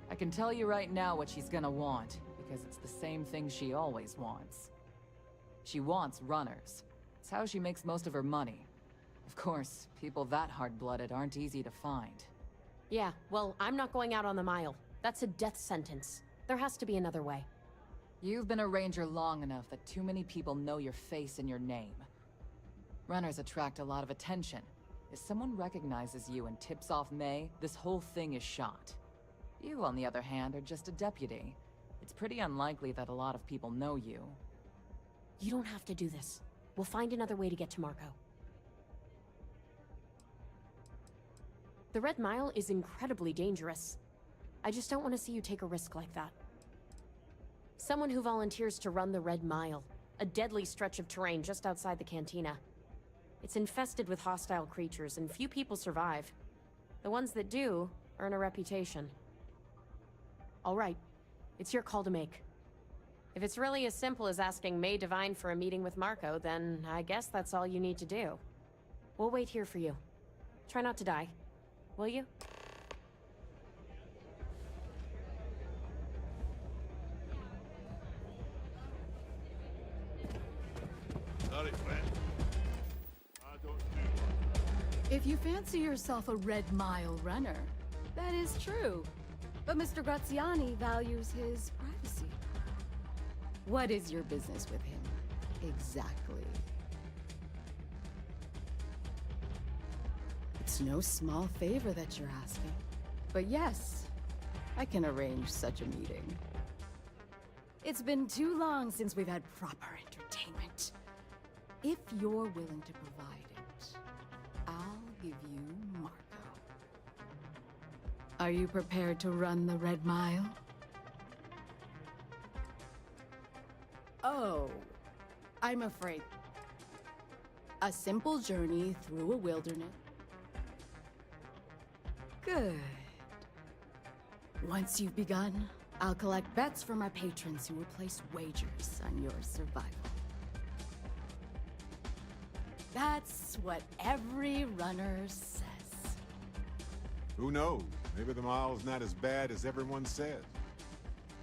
I can tell you right now what she's gonna want, because it's the same thing she always wants. She wants runners. It's how she makes most of her money. Of course, people that hard-blooded aren't easy to find. Yeah, well, I'm not going out on the mile. That's a death sentence. There has to be another way. You've been a ranger long enough that too many people know your face and your name. Runners attract a lot of attention. If someone recognizes you and tips off May, this whole thing is shot. You, on the other hand, are just a deputy. It's pretty unlikely that a lot of people know you. You don't have to do this. We'll find another way to get to Marco. The Red Mile is incredibly dangerous. I just don't want to see you take a risk like that. Someone who volunteers to run the Red Mile, a deadly stretch of terrain just outside the cantina. It's infested with hostile creatures, and few people survive. The ones that do earn a reputation. All right, it's your call to make. If it's really as simple as asking May Divine for a meeting with Marco, then I guess that's all you need to do. We'll wait here for you. Try not to die. Will you? Sorry, friend. I don't do If you fancy yourself a Red Mile runner, that is true. But Mr. Graziani values his privacy. What is your business with him, exactly? It's no small favor that you're asking. But yes, I can arrange such a meeting. It's been too long since we've had proper entertainment. If you're willing to provide it, I'll give you Marco. Are you prepared to run the Red Mile? Oh, I'm afraid. A simple journey through a wilderness. Good. Once you've begun, I'll collect bets from our patrons who will place wagers on your survival. That's what every runner says. Who knows? Maybe the model's not as bad as everyone says.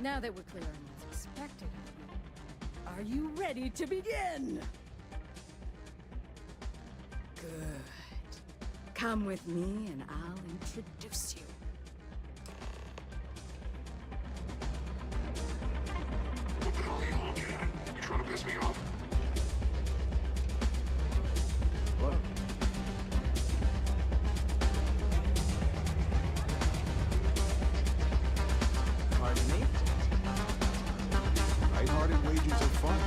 Now that we're clear on what's expected of you, are you ready to begin? Good. Come with me and I'll introduce you. You trying to piss me off? What? Pardon me? Lighthearted wagers are fun,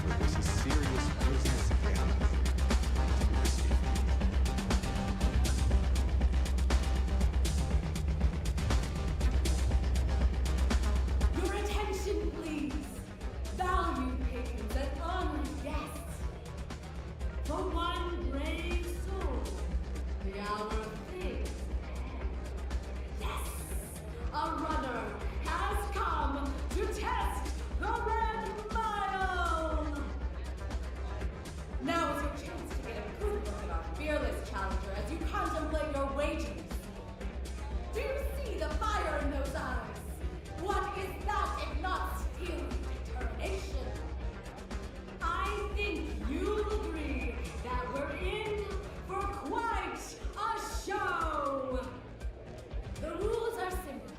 but this is serious business gambling. Your attention, please. Valued patrons and honored guests. For one brave soul, the hour of things ends. Yes, a runner has come to test the Red Mile. Now is your chance to get a good look at our fearless challenger as you contemplate your wagers. Do you see the fire in those eyes? What is that if not steel determination? I think you'll agree that we're in for quite a show. The rules are simple.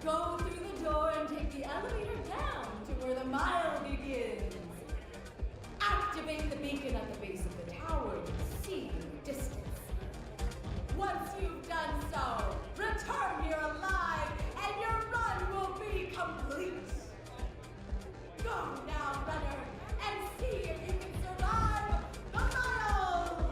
Go through the door and take the elevator down to where the mile begins. Activate the beacon at the base of the tower to see the distance. Once you've done so, return here alive, and your run will be complete. Go now, runner, and see if you can survive the mile!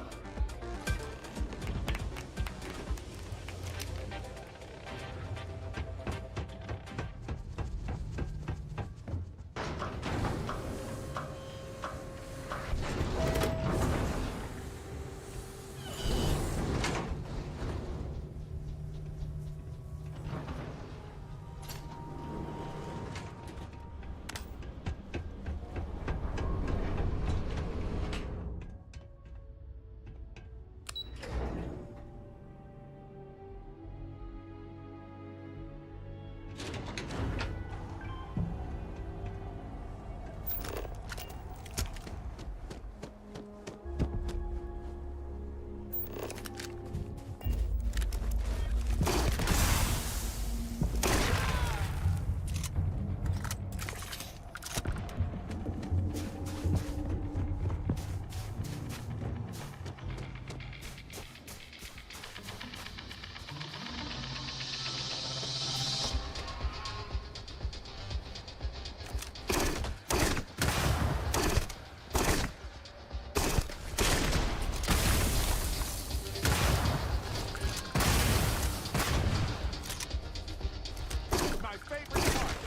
My favorite part.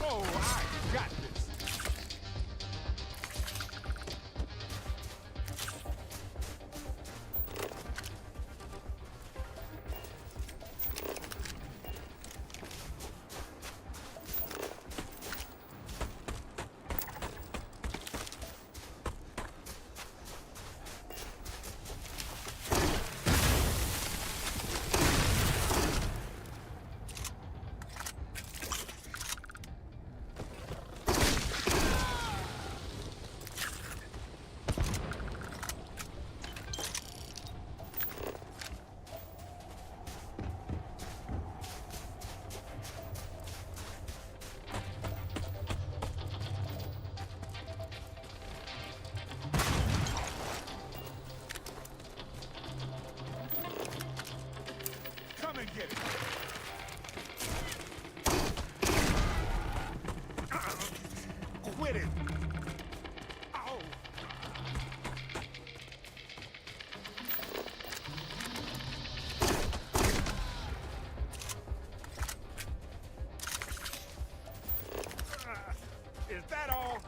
Oh, I got this. Come and get it. Quit it. Ow. Is that all?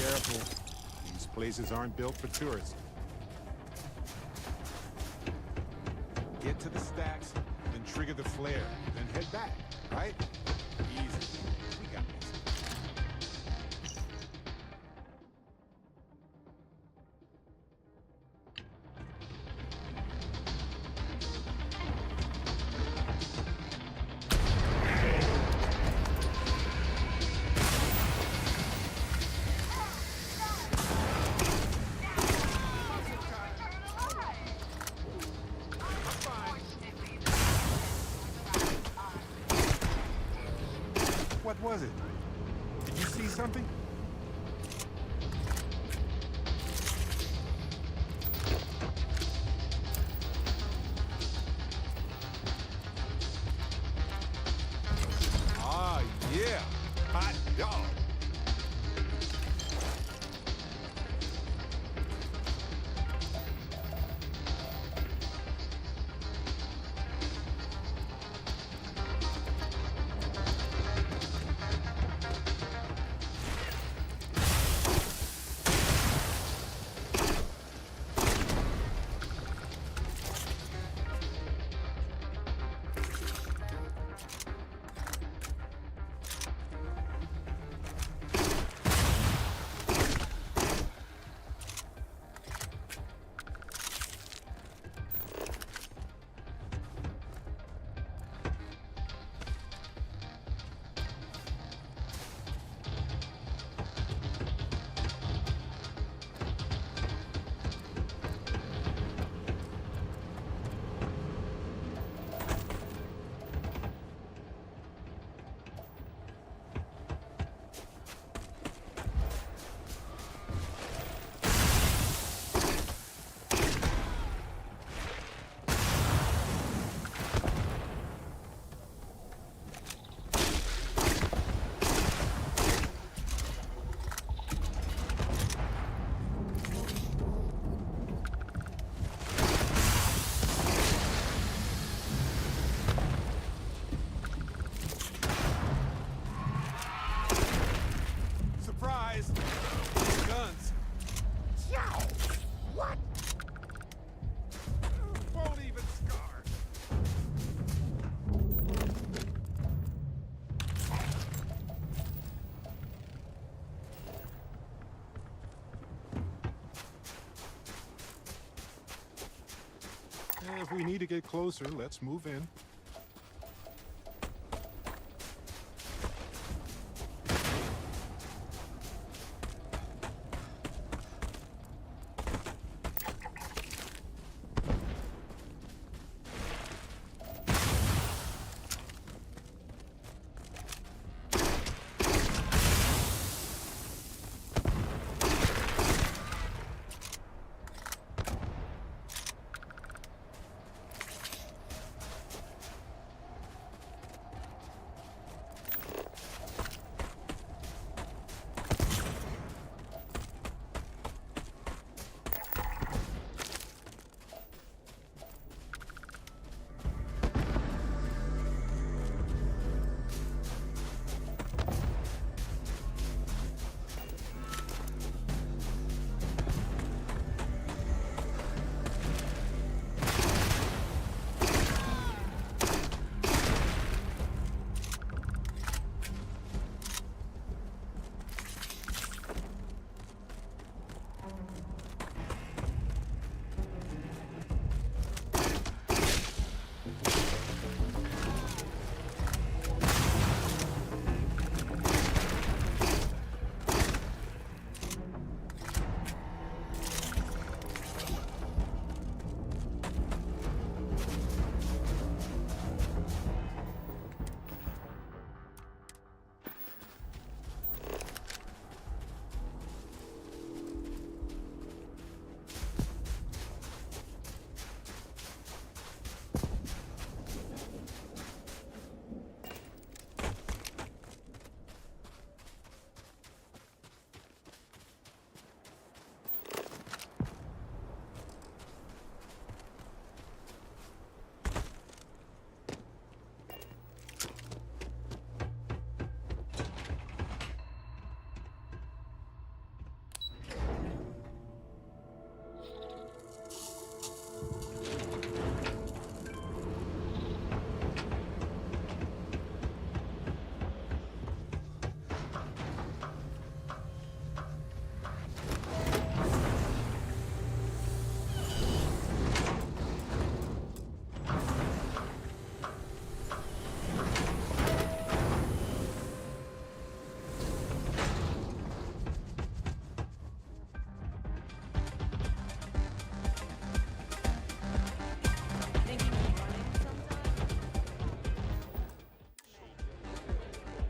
careful. These places aren't built for tourists. Get to the stacks, then trigger the flare, then head back, right? Easy. We got this. What was it? Did you see something? Ah, yeah. Hot dog. Guns. What? Won't even scar. If we need to get closer, let's move in.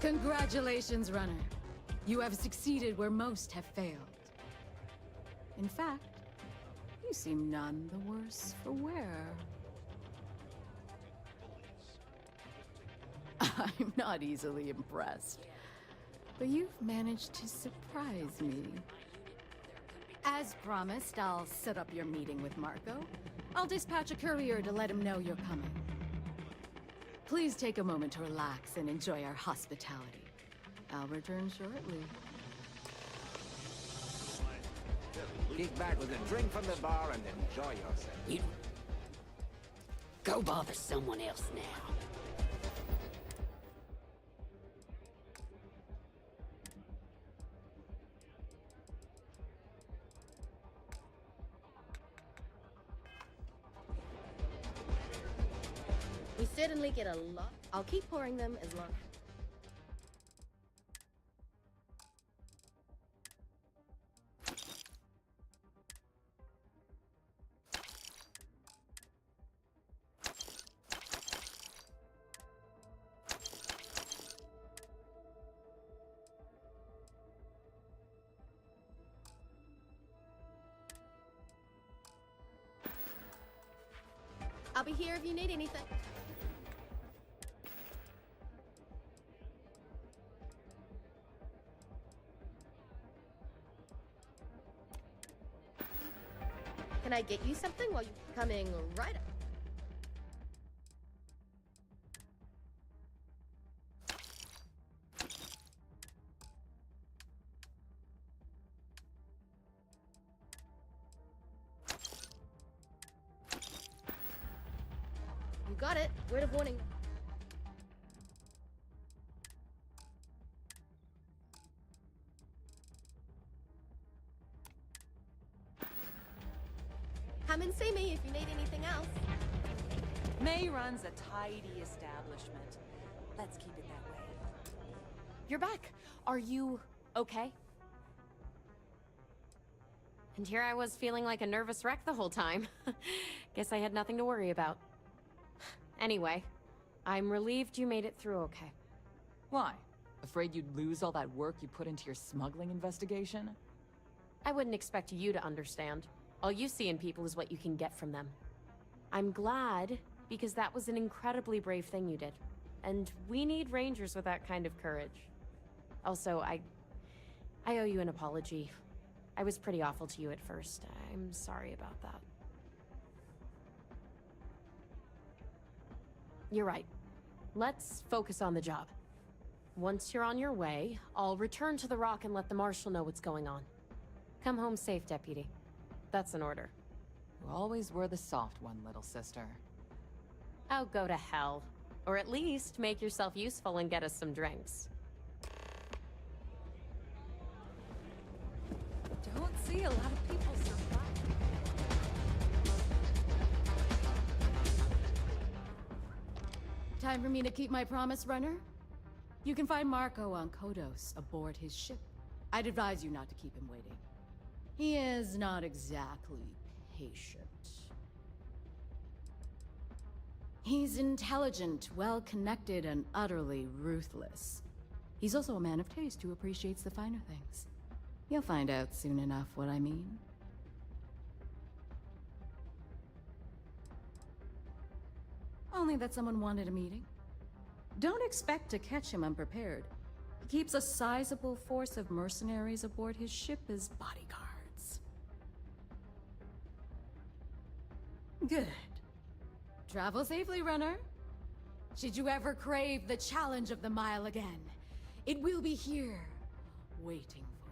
Congratulations, runner. You have succeeded where most have failed. In fact, you seem none the worse for wear. I'm not easily impressed, but you've managed to surprise me. As promised, I'll set up your meeting with Marco. I'll dispatch a courier to let him know you're coming. Please take a moment to relax and enjoy our hospitality. I'll return shortly. Kick back with a drink from the bar and enjoy yourself. You... Go bother someone else now. We certainly get a lot. I'll keep pouring them as long. I'll be here if you need anything. Can I get you something while you're coming right up? You got it. Word of warning. Come and see me if you need anything else. May runs a tidy establishment. Let's keep it that way. You're back. Are you okay? And here I was feeling like a nervous wreck the whole time. Guess I had nothing to worry about. Anyway, I'm relieved you made it through okay. Why? Afraid you'd lose all that work you put into your smuggling investigation? I wouldn't expect you to understand. All you see in people is what you can get from them. I'm glad, because that was an incredibly brave thing you did. And we need rangers with that kind of courage. Also, I owe you an apology. I was pretty awful to you at first. I'm sorry about that. You're right. Let's focus on the job. Once you're on your way, I'll return to the Rock and let the Marshal know what's going on. Come home safe, Deputy. That's an order. You always were the soft one, little sister. Oh, go to hell. Or at least make yourself useful and get us some drinks. Don't see a lot of people survive. Time for me to keep my promise, runner? You can find Marco on Kodos aboard his ship. I'd advise you not to keep him waiting. He is not exactly patient. He's intelligent, well-connected, and utterly ruthless. He's also a man of taste who appreciates the finer things. You'll find out soon enough what I mean. Only that someone wanted a meeting. Don't expect to catch him unprepared. He keeps a sizable force of mercenaries aboard his ship as bodyguards. Good. Travel safely, runner. Should you ever crave the challenge of the mile again, it will be here, waiting for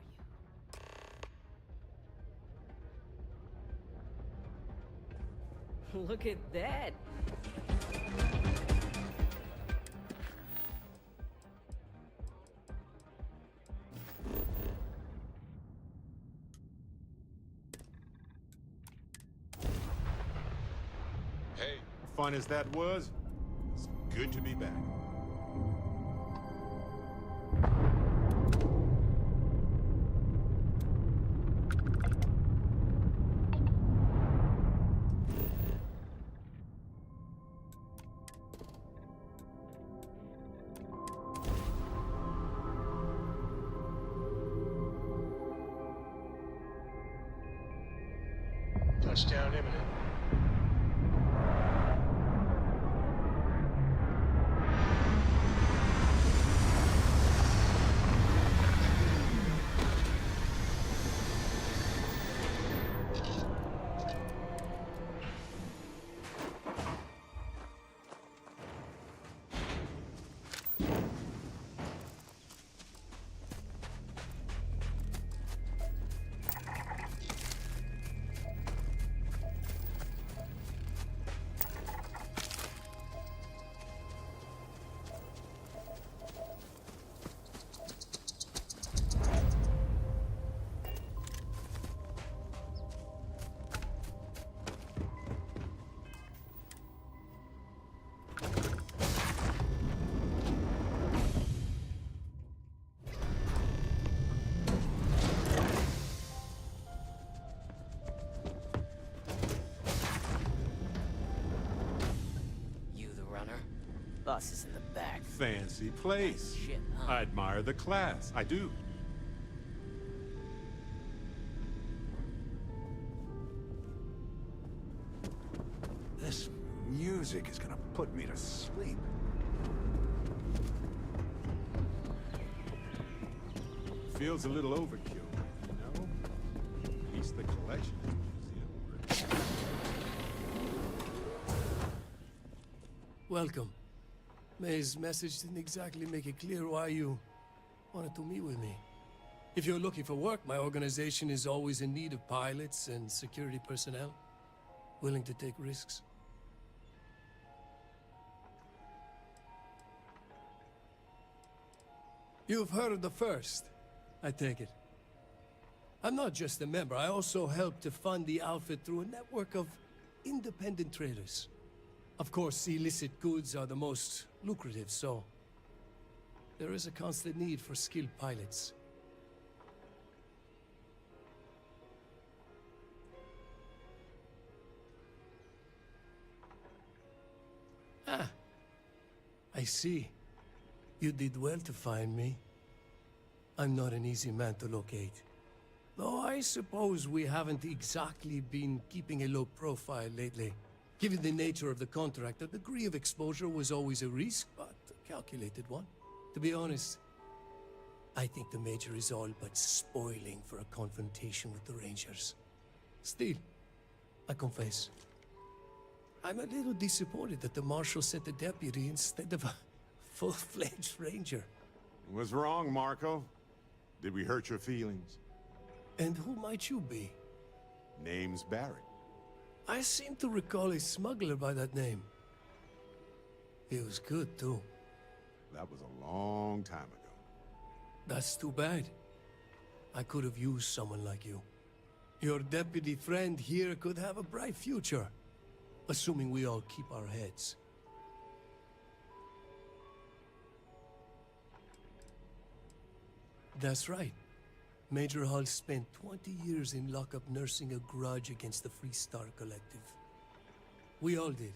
you. Look at that. Hey, fun as that was, it's good to be back. Touchdown imminent. Bus is in the back. Fancy place. Nice ship, huh? I admire the class. I do. This music is gonna put me to sleep. Feels a little overkill, you know? At least the collection is museum worthy. Welcome. May's message didn't exactly make it clear why you wanted to meet with me. If you're looking for work, my organization is always in need of pilots and security personnel, willing to take risks. You've heard of the First, I take it. I'm not just a member, I also help to fund the outfit through a network of independent traders. Of course, illicit goods are the most lucrative, so there is a constant need for skilled pilots. Ah, I see. You did well to find me. I'm not an easy man to locate. Though I suppose we haven't exactly been keeping a low profile lately. Given the nature of the contract, a degree of exposure was always a risk, but a calculated one. To be honest, I think the Major is all but spoiling for a confrontation with the Rangers. Still, I confess, I'm a little disappointed that the Marshal sent a deputy instead of a full-fledged Ranger. What's wrong, Marco? Did we hurt your feelings? And who might you be? Name's Barrett. I seem to recall a smuggler by that name. He was good, too. That was a long time ago. That's too bad. I could have used someone like you. Your deputy friend here could have a bright future. Assuming we all keep our heads. That's right. Major Hull spent 20 years in lockup nursing a grudge against the Free Star Collective. We all did.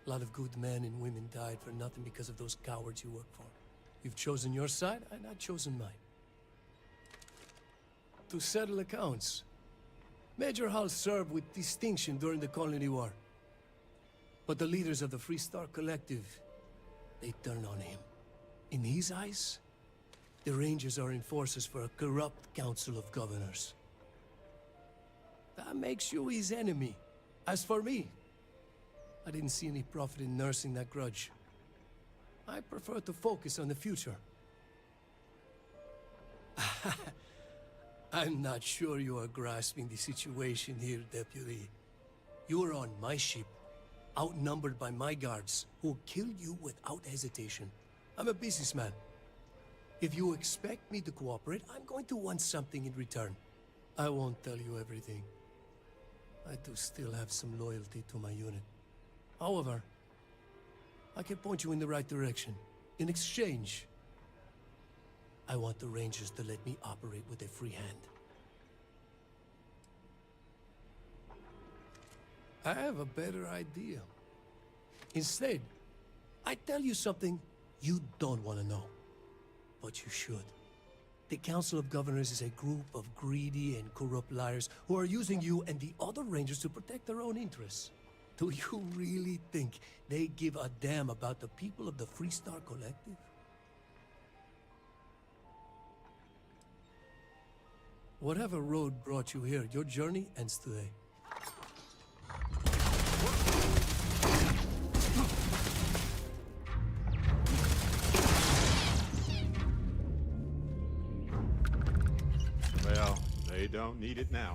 A lot of good men and women died for nothing because of those cowards you work for. You've chosen your side, and I've chosen mine. To settle accounts, Major Hull served with distinction during the Colony War. But the leaders of the Free Star Collective, they turned on him. In his eyes, the Rangers are enforcers for a corrupt Council of Governors. That makes you his enemy. As for me, I didn't see any profit in nursing that grudge. I prefer to focus on the future. I'm not sure you are grasping the situation here, Deputy. You are on my ship, outnumbered by my guards, who killed you without hesitation. I'm a businessman. If you expect me to cooperate, I'm going to want something in return. I won't tell you everything. I do still have some loyalty to my unit. However, I can point you in the right direction. In exchange, I want the Rangers to let me operate with a free hand. I have a better idea. Instead, I tell you something you don't want to know. But you should. The Council of Governors is a group of greedy and corrupt liars who are using you and the other Rangers to protect their own interests. Do you really think they give a damn about the people of the Freestar Collective? Whatever road brought you here, your journey ends today. Well, they don't need it now.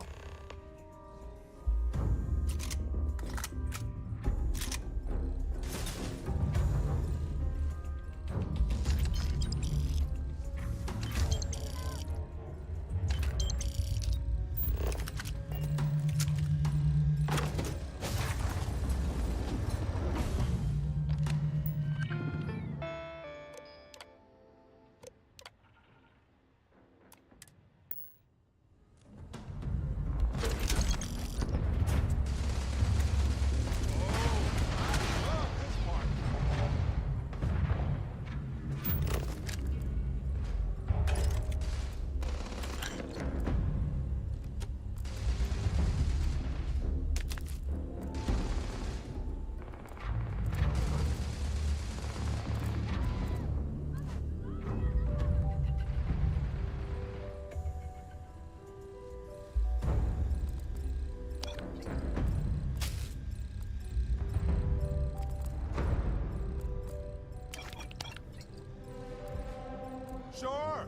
Sure.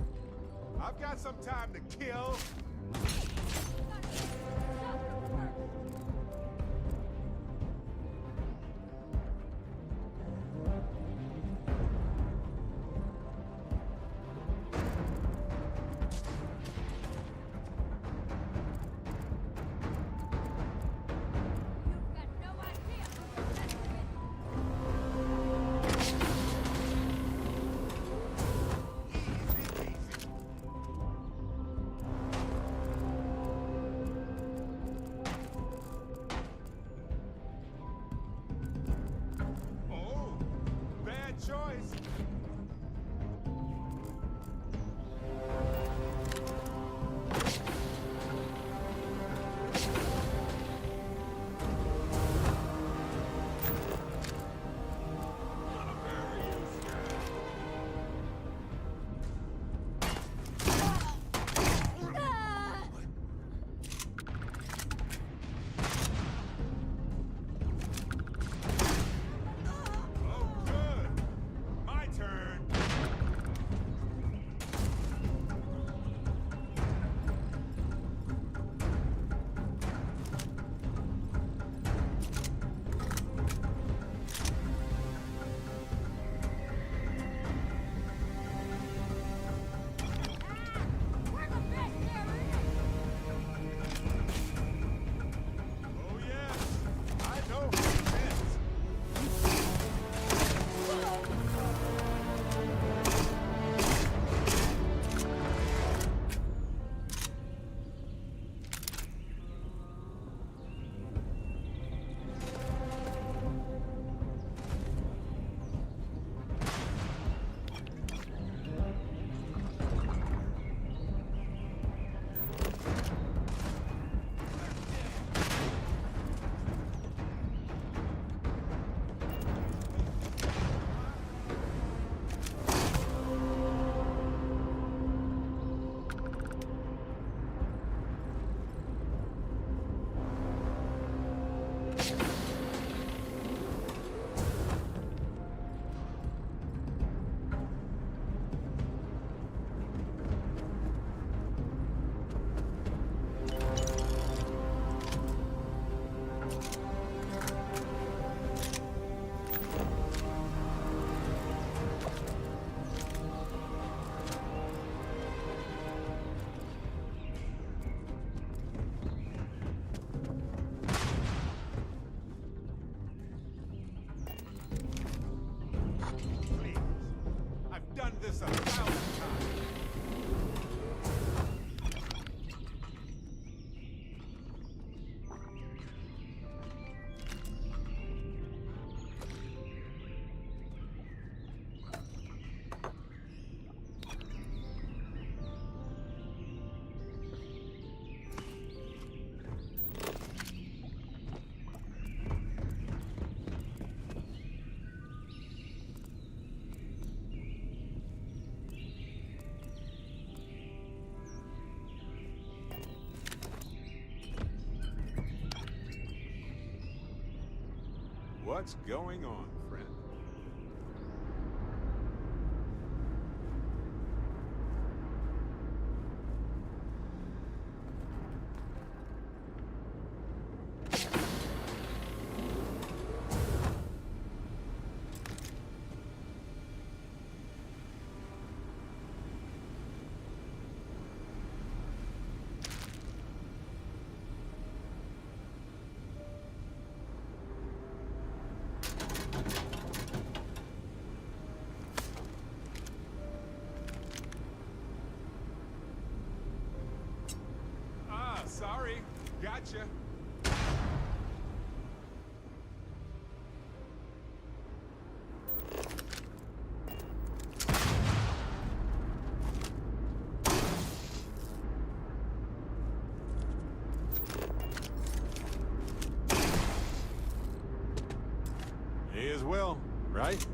I've got some time to kill. Choice. What's going on, friend? Sorry, gotcha. May as well, right?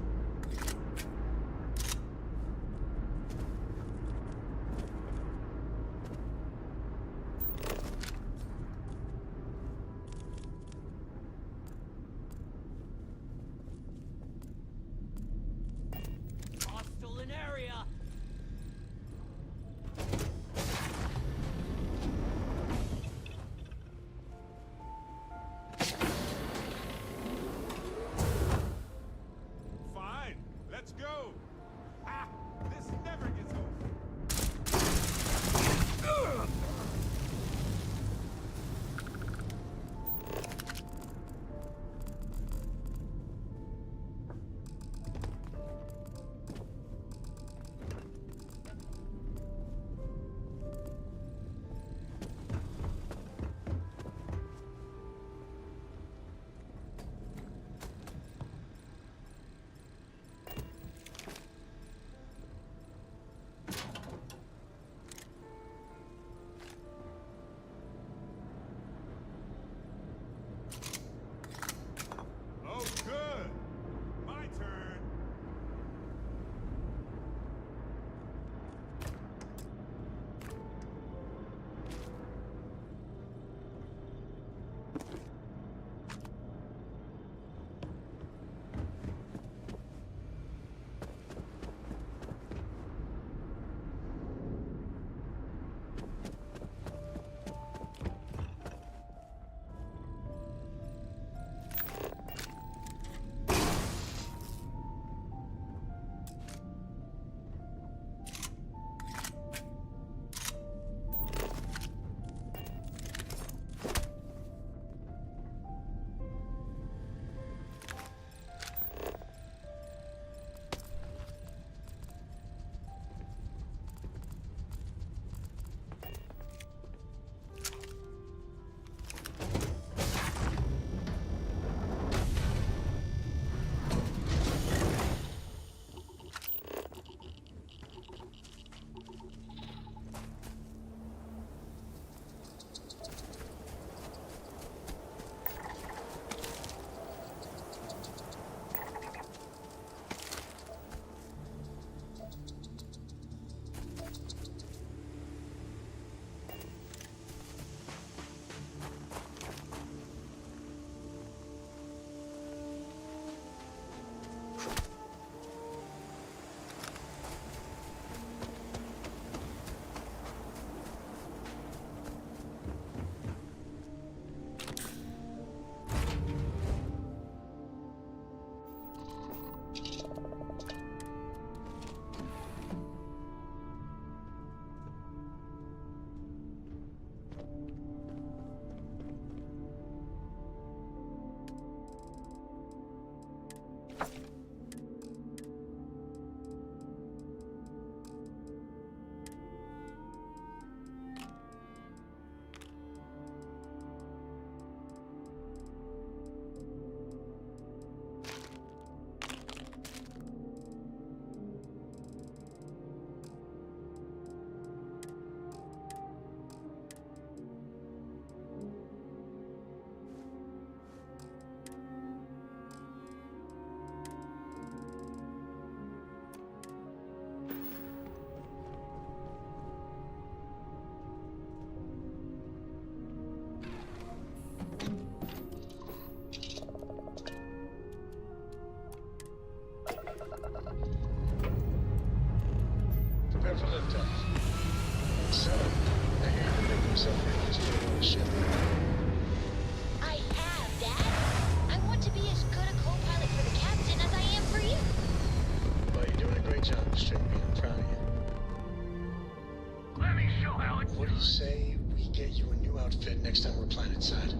What do you say we get you a new outfit next time we're planetside?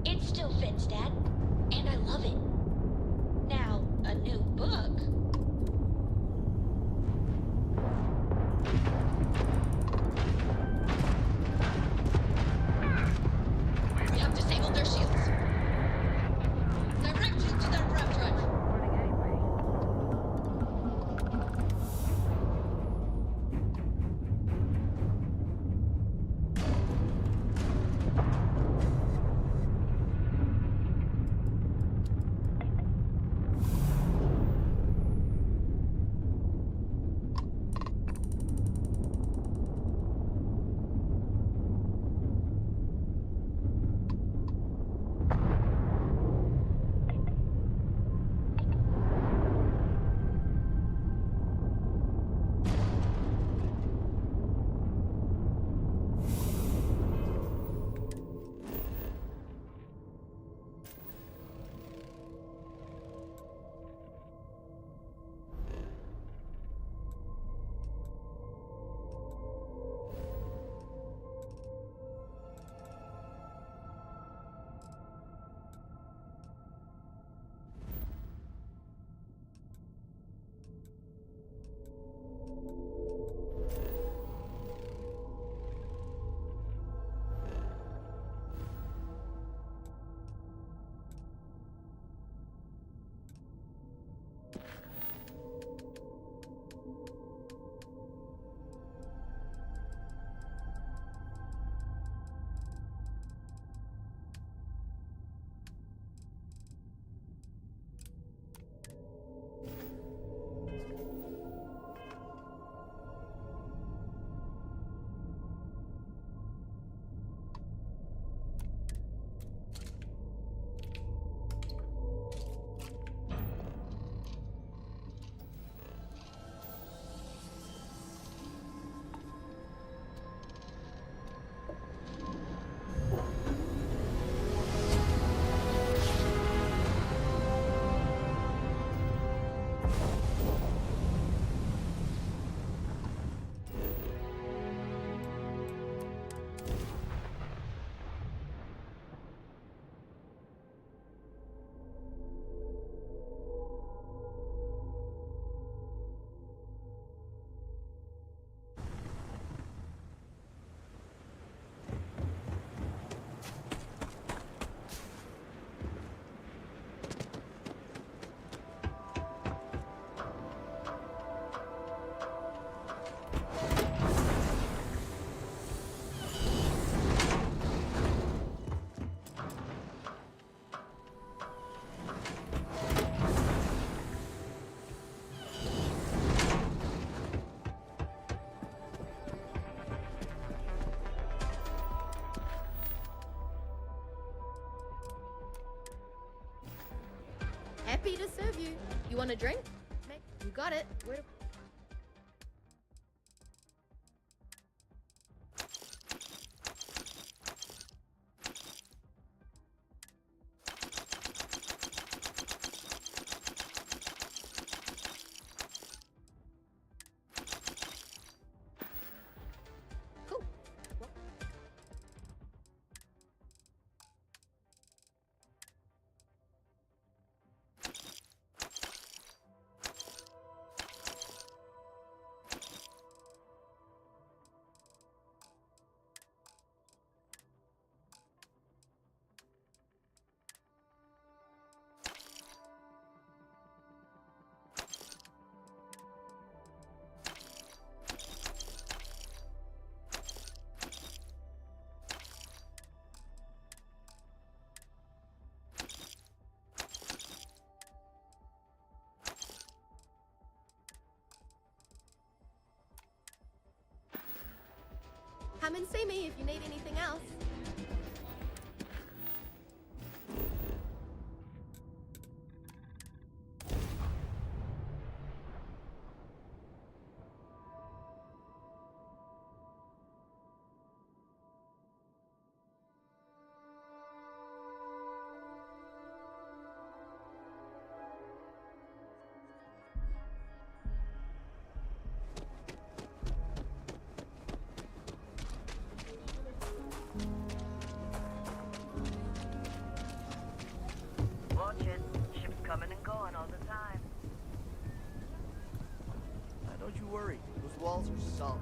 It still fits, Dad. And I love it. Now, a new book. We have disabled their shields. Direct you to their rev drive. Happy to serve you. You want a drink? You got it. Where come and see me if you need anything else. coming and going all the time. Don't you worry. Those walls are solid.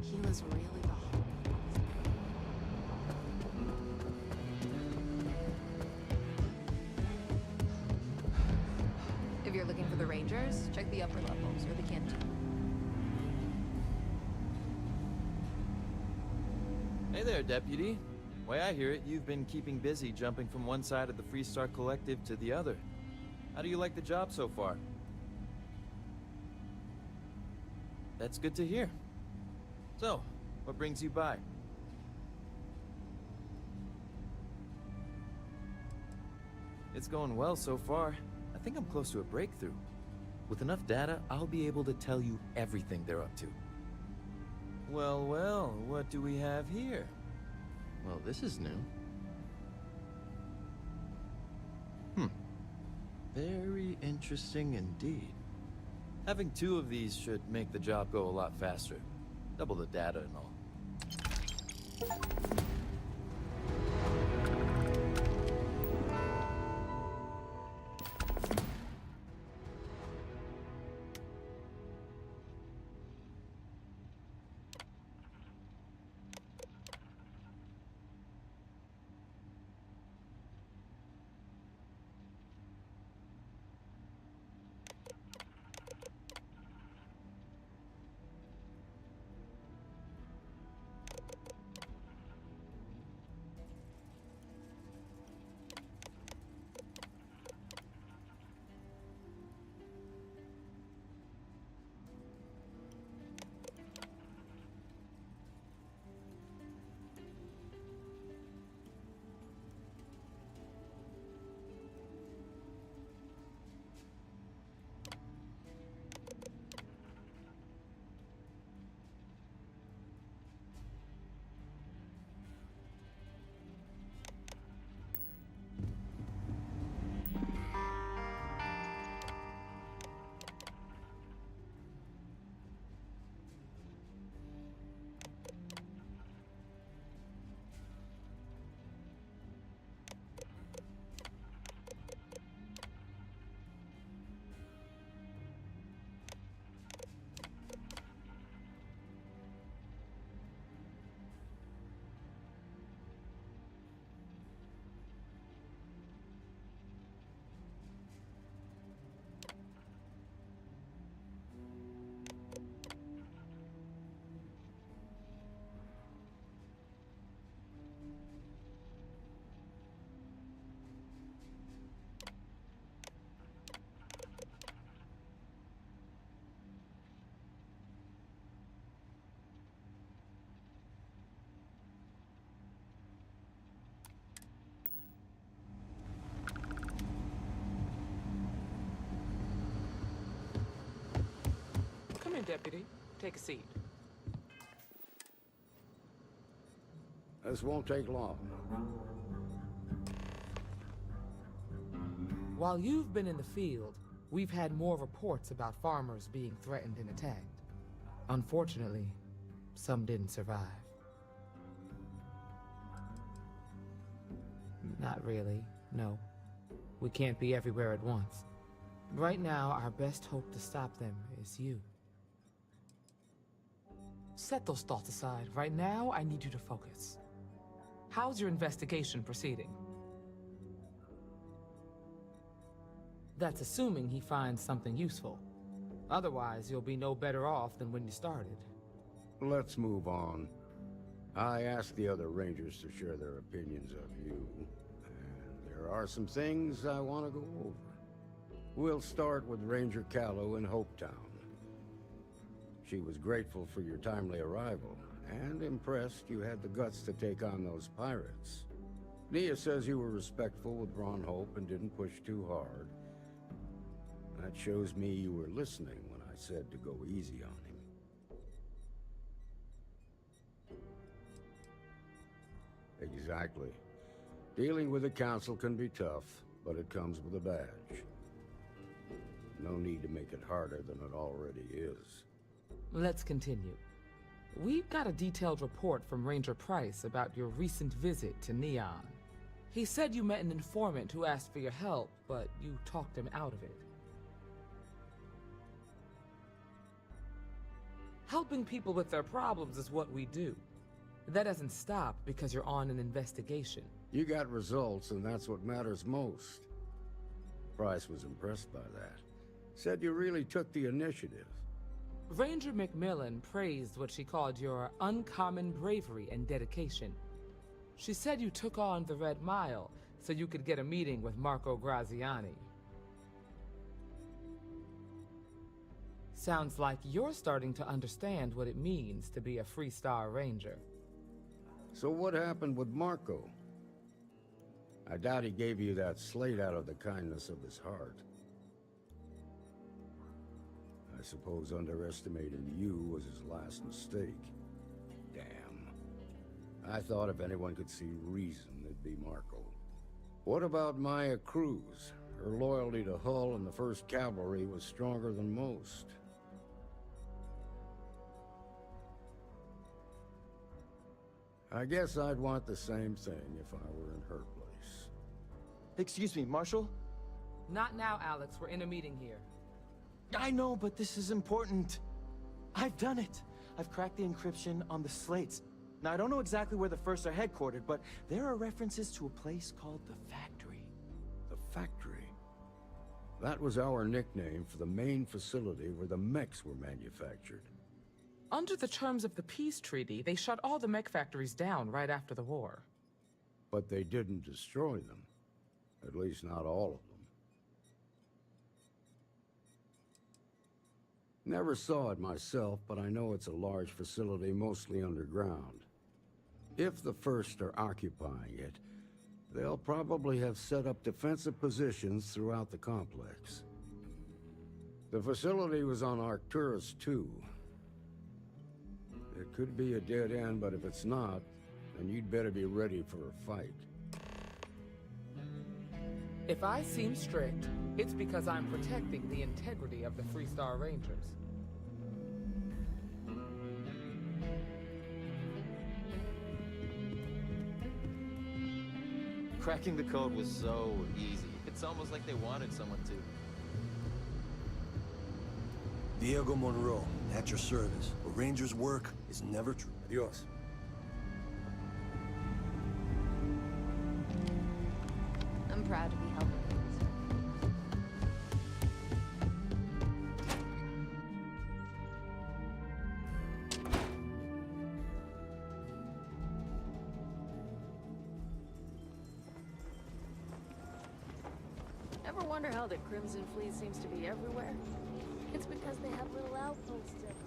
He was really the If you're looking for the Rangers, check the upper levels or the canteen. Hey there, Deputy. Way I hear it, you've been keeping busy jumping from one side of the Freestar Collective to the other. How do you like the job so far? That's good to hear. So, what brings you by? It's going well so far. I think I'm close to a breakthrough. With enough data, I'll be able to tell you everything they're up to. Well, well, what do we have here? Well, this is new. Very interesting indeed. Having two of these should make the job go a lot faster. Double the data and all. Come in, Deputy. Take a seat. This won't take long. While you've been in the field, we've had more reports about farmers being threatened and attacked. Unfortunately, some didn't survive. Not really, no. We can't be everywhere at once. Right now, our best hope to stop them is you. Set those thoughts aside. Right now, I need you to focus. How's your investigation proceeding? That's assuming he finds something useful. Otherwise, you'll be no better off than when you started. Let's move on. I asked the other Rangers to share their opinions of you, and there are some things I want to go over. We'll start with Ranger Callow in Hopetown. She was grateful for your timely arrival, and impressed you had the guts to take on those pirates. Nia says you were respectful with Ron Hope and didn't push too hard. That shows me you were listening when I said to go easy on him. Exactly. Dealing with the council can be tough, but it comes with a badge. No need to make it harder than it already is. Let's continue. We've got a detailed report from Ranger Price about your recent visit to Neon. He said you met an informant who asked for your help, but you talked him out of it. Helping people with their problems is what we do. That doesn't stop because you're on an investigation. You got results, and that's what matters most. Price was impressed by that. Said you really took the initiative. Ranger Macmillan praised what she called your uncommon bravery and dedication. She said you took on the Red Mile so you could get a meeting with Marco Graziani. Sounds like you're starting to understand what it means to be a Freestar Ranger. So what happened with Marco? I doubt he gave you that slate out of the kindness of his heart. I suppose underestimating you was his last mistake. Damn. I thought if anyone could see reason, it'd be Marco. What about Maya Cruz? Her loyalty to Hull and the 1st Cavalry was stronger than most. I guess I'd want the same thing if I were in her place. Excuse me, Marshal? Not now, Alex. We're in a meeting here. I know, but this is important. I've done it. I've cracked the encryption on the slates. Now, I don't know exactly where the First are headquartered, but there are references to a place called the Factory. The Factory? That was our nickname for the main facility where the mechs were manufactured. Under the terms of the peace treaty, they shut all the mech factories down right after the war. But they didn't destroy them. At least not all of them. Never saw it myself, but I know it's a large facility mostly underground. If the First are occupying it, they'll probably have set up defensive positions throughout the complex. The facility was on Arcturus 2. It could be a dead end, but if it's not, then you'd better be ready for a fight. If I seem strict, it's because I'm protecting the integrity of the Freestar Rangers. Cracking the code was so easy. It's almost like they wanted someone to. Diego Monroe, at your service. A ranger's work is never true. Adios. I'm proud to be helping you. Ever wonder how the Crimson Fleet seems to be everywhere? It's because they have little outposts everywhere.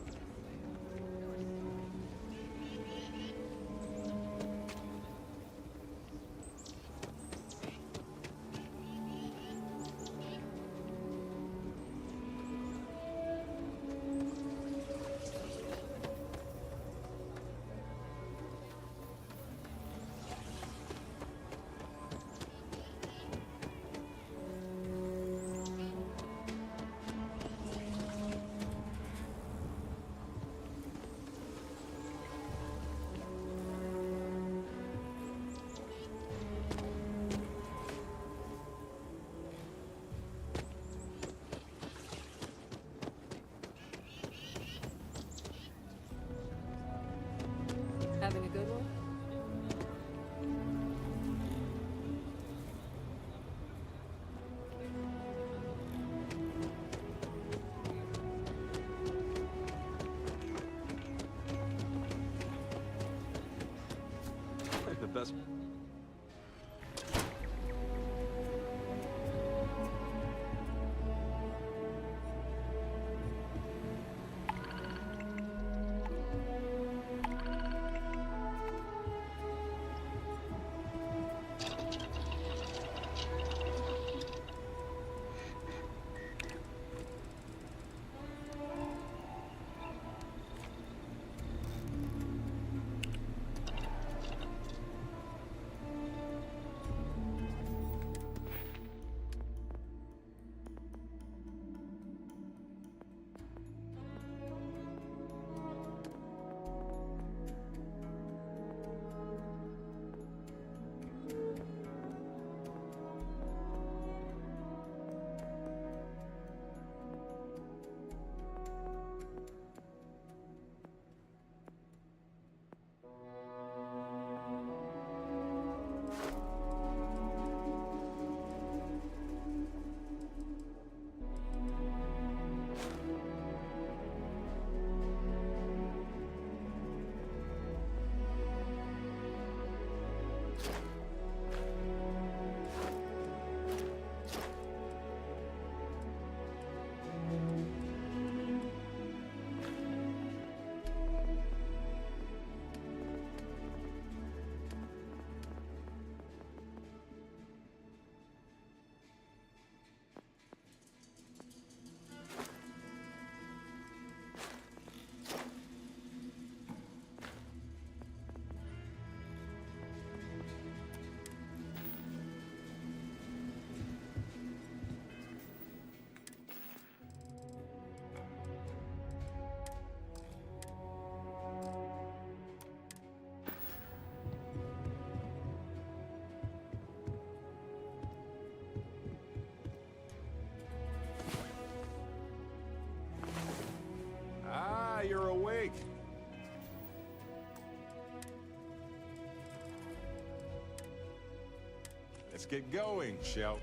Let's get going, shall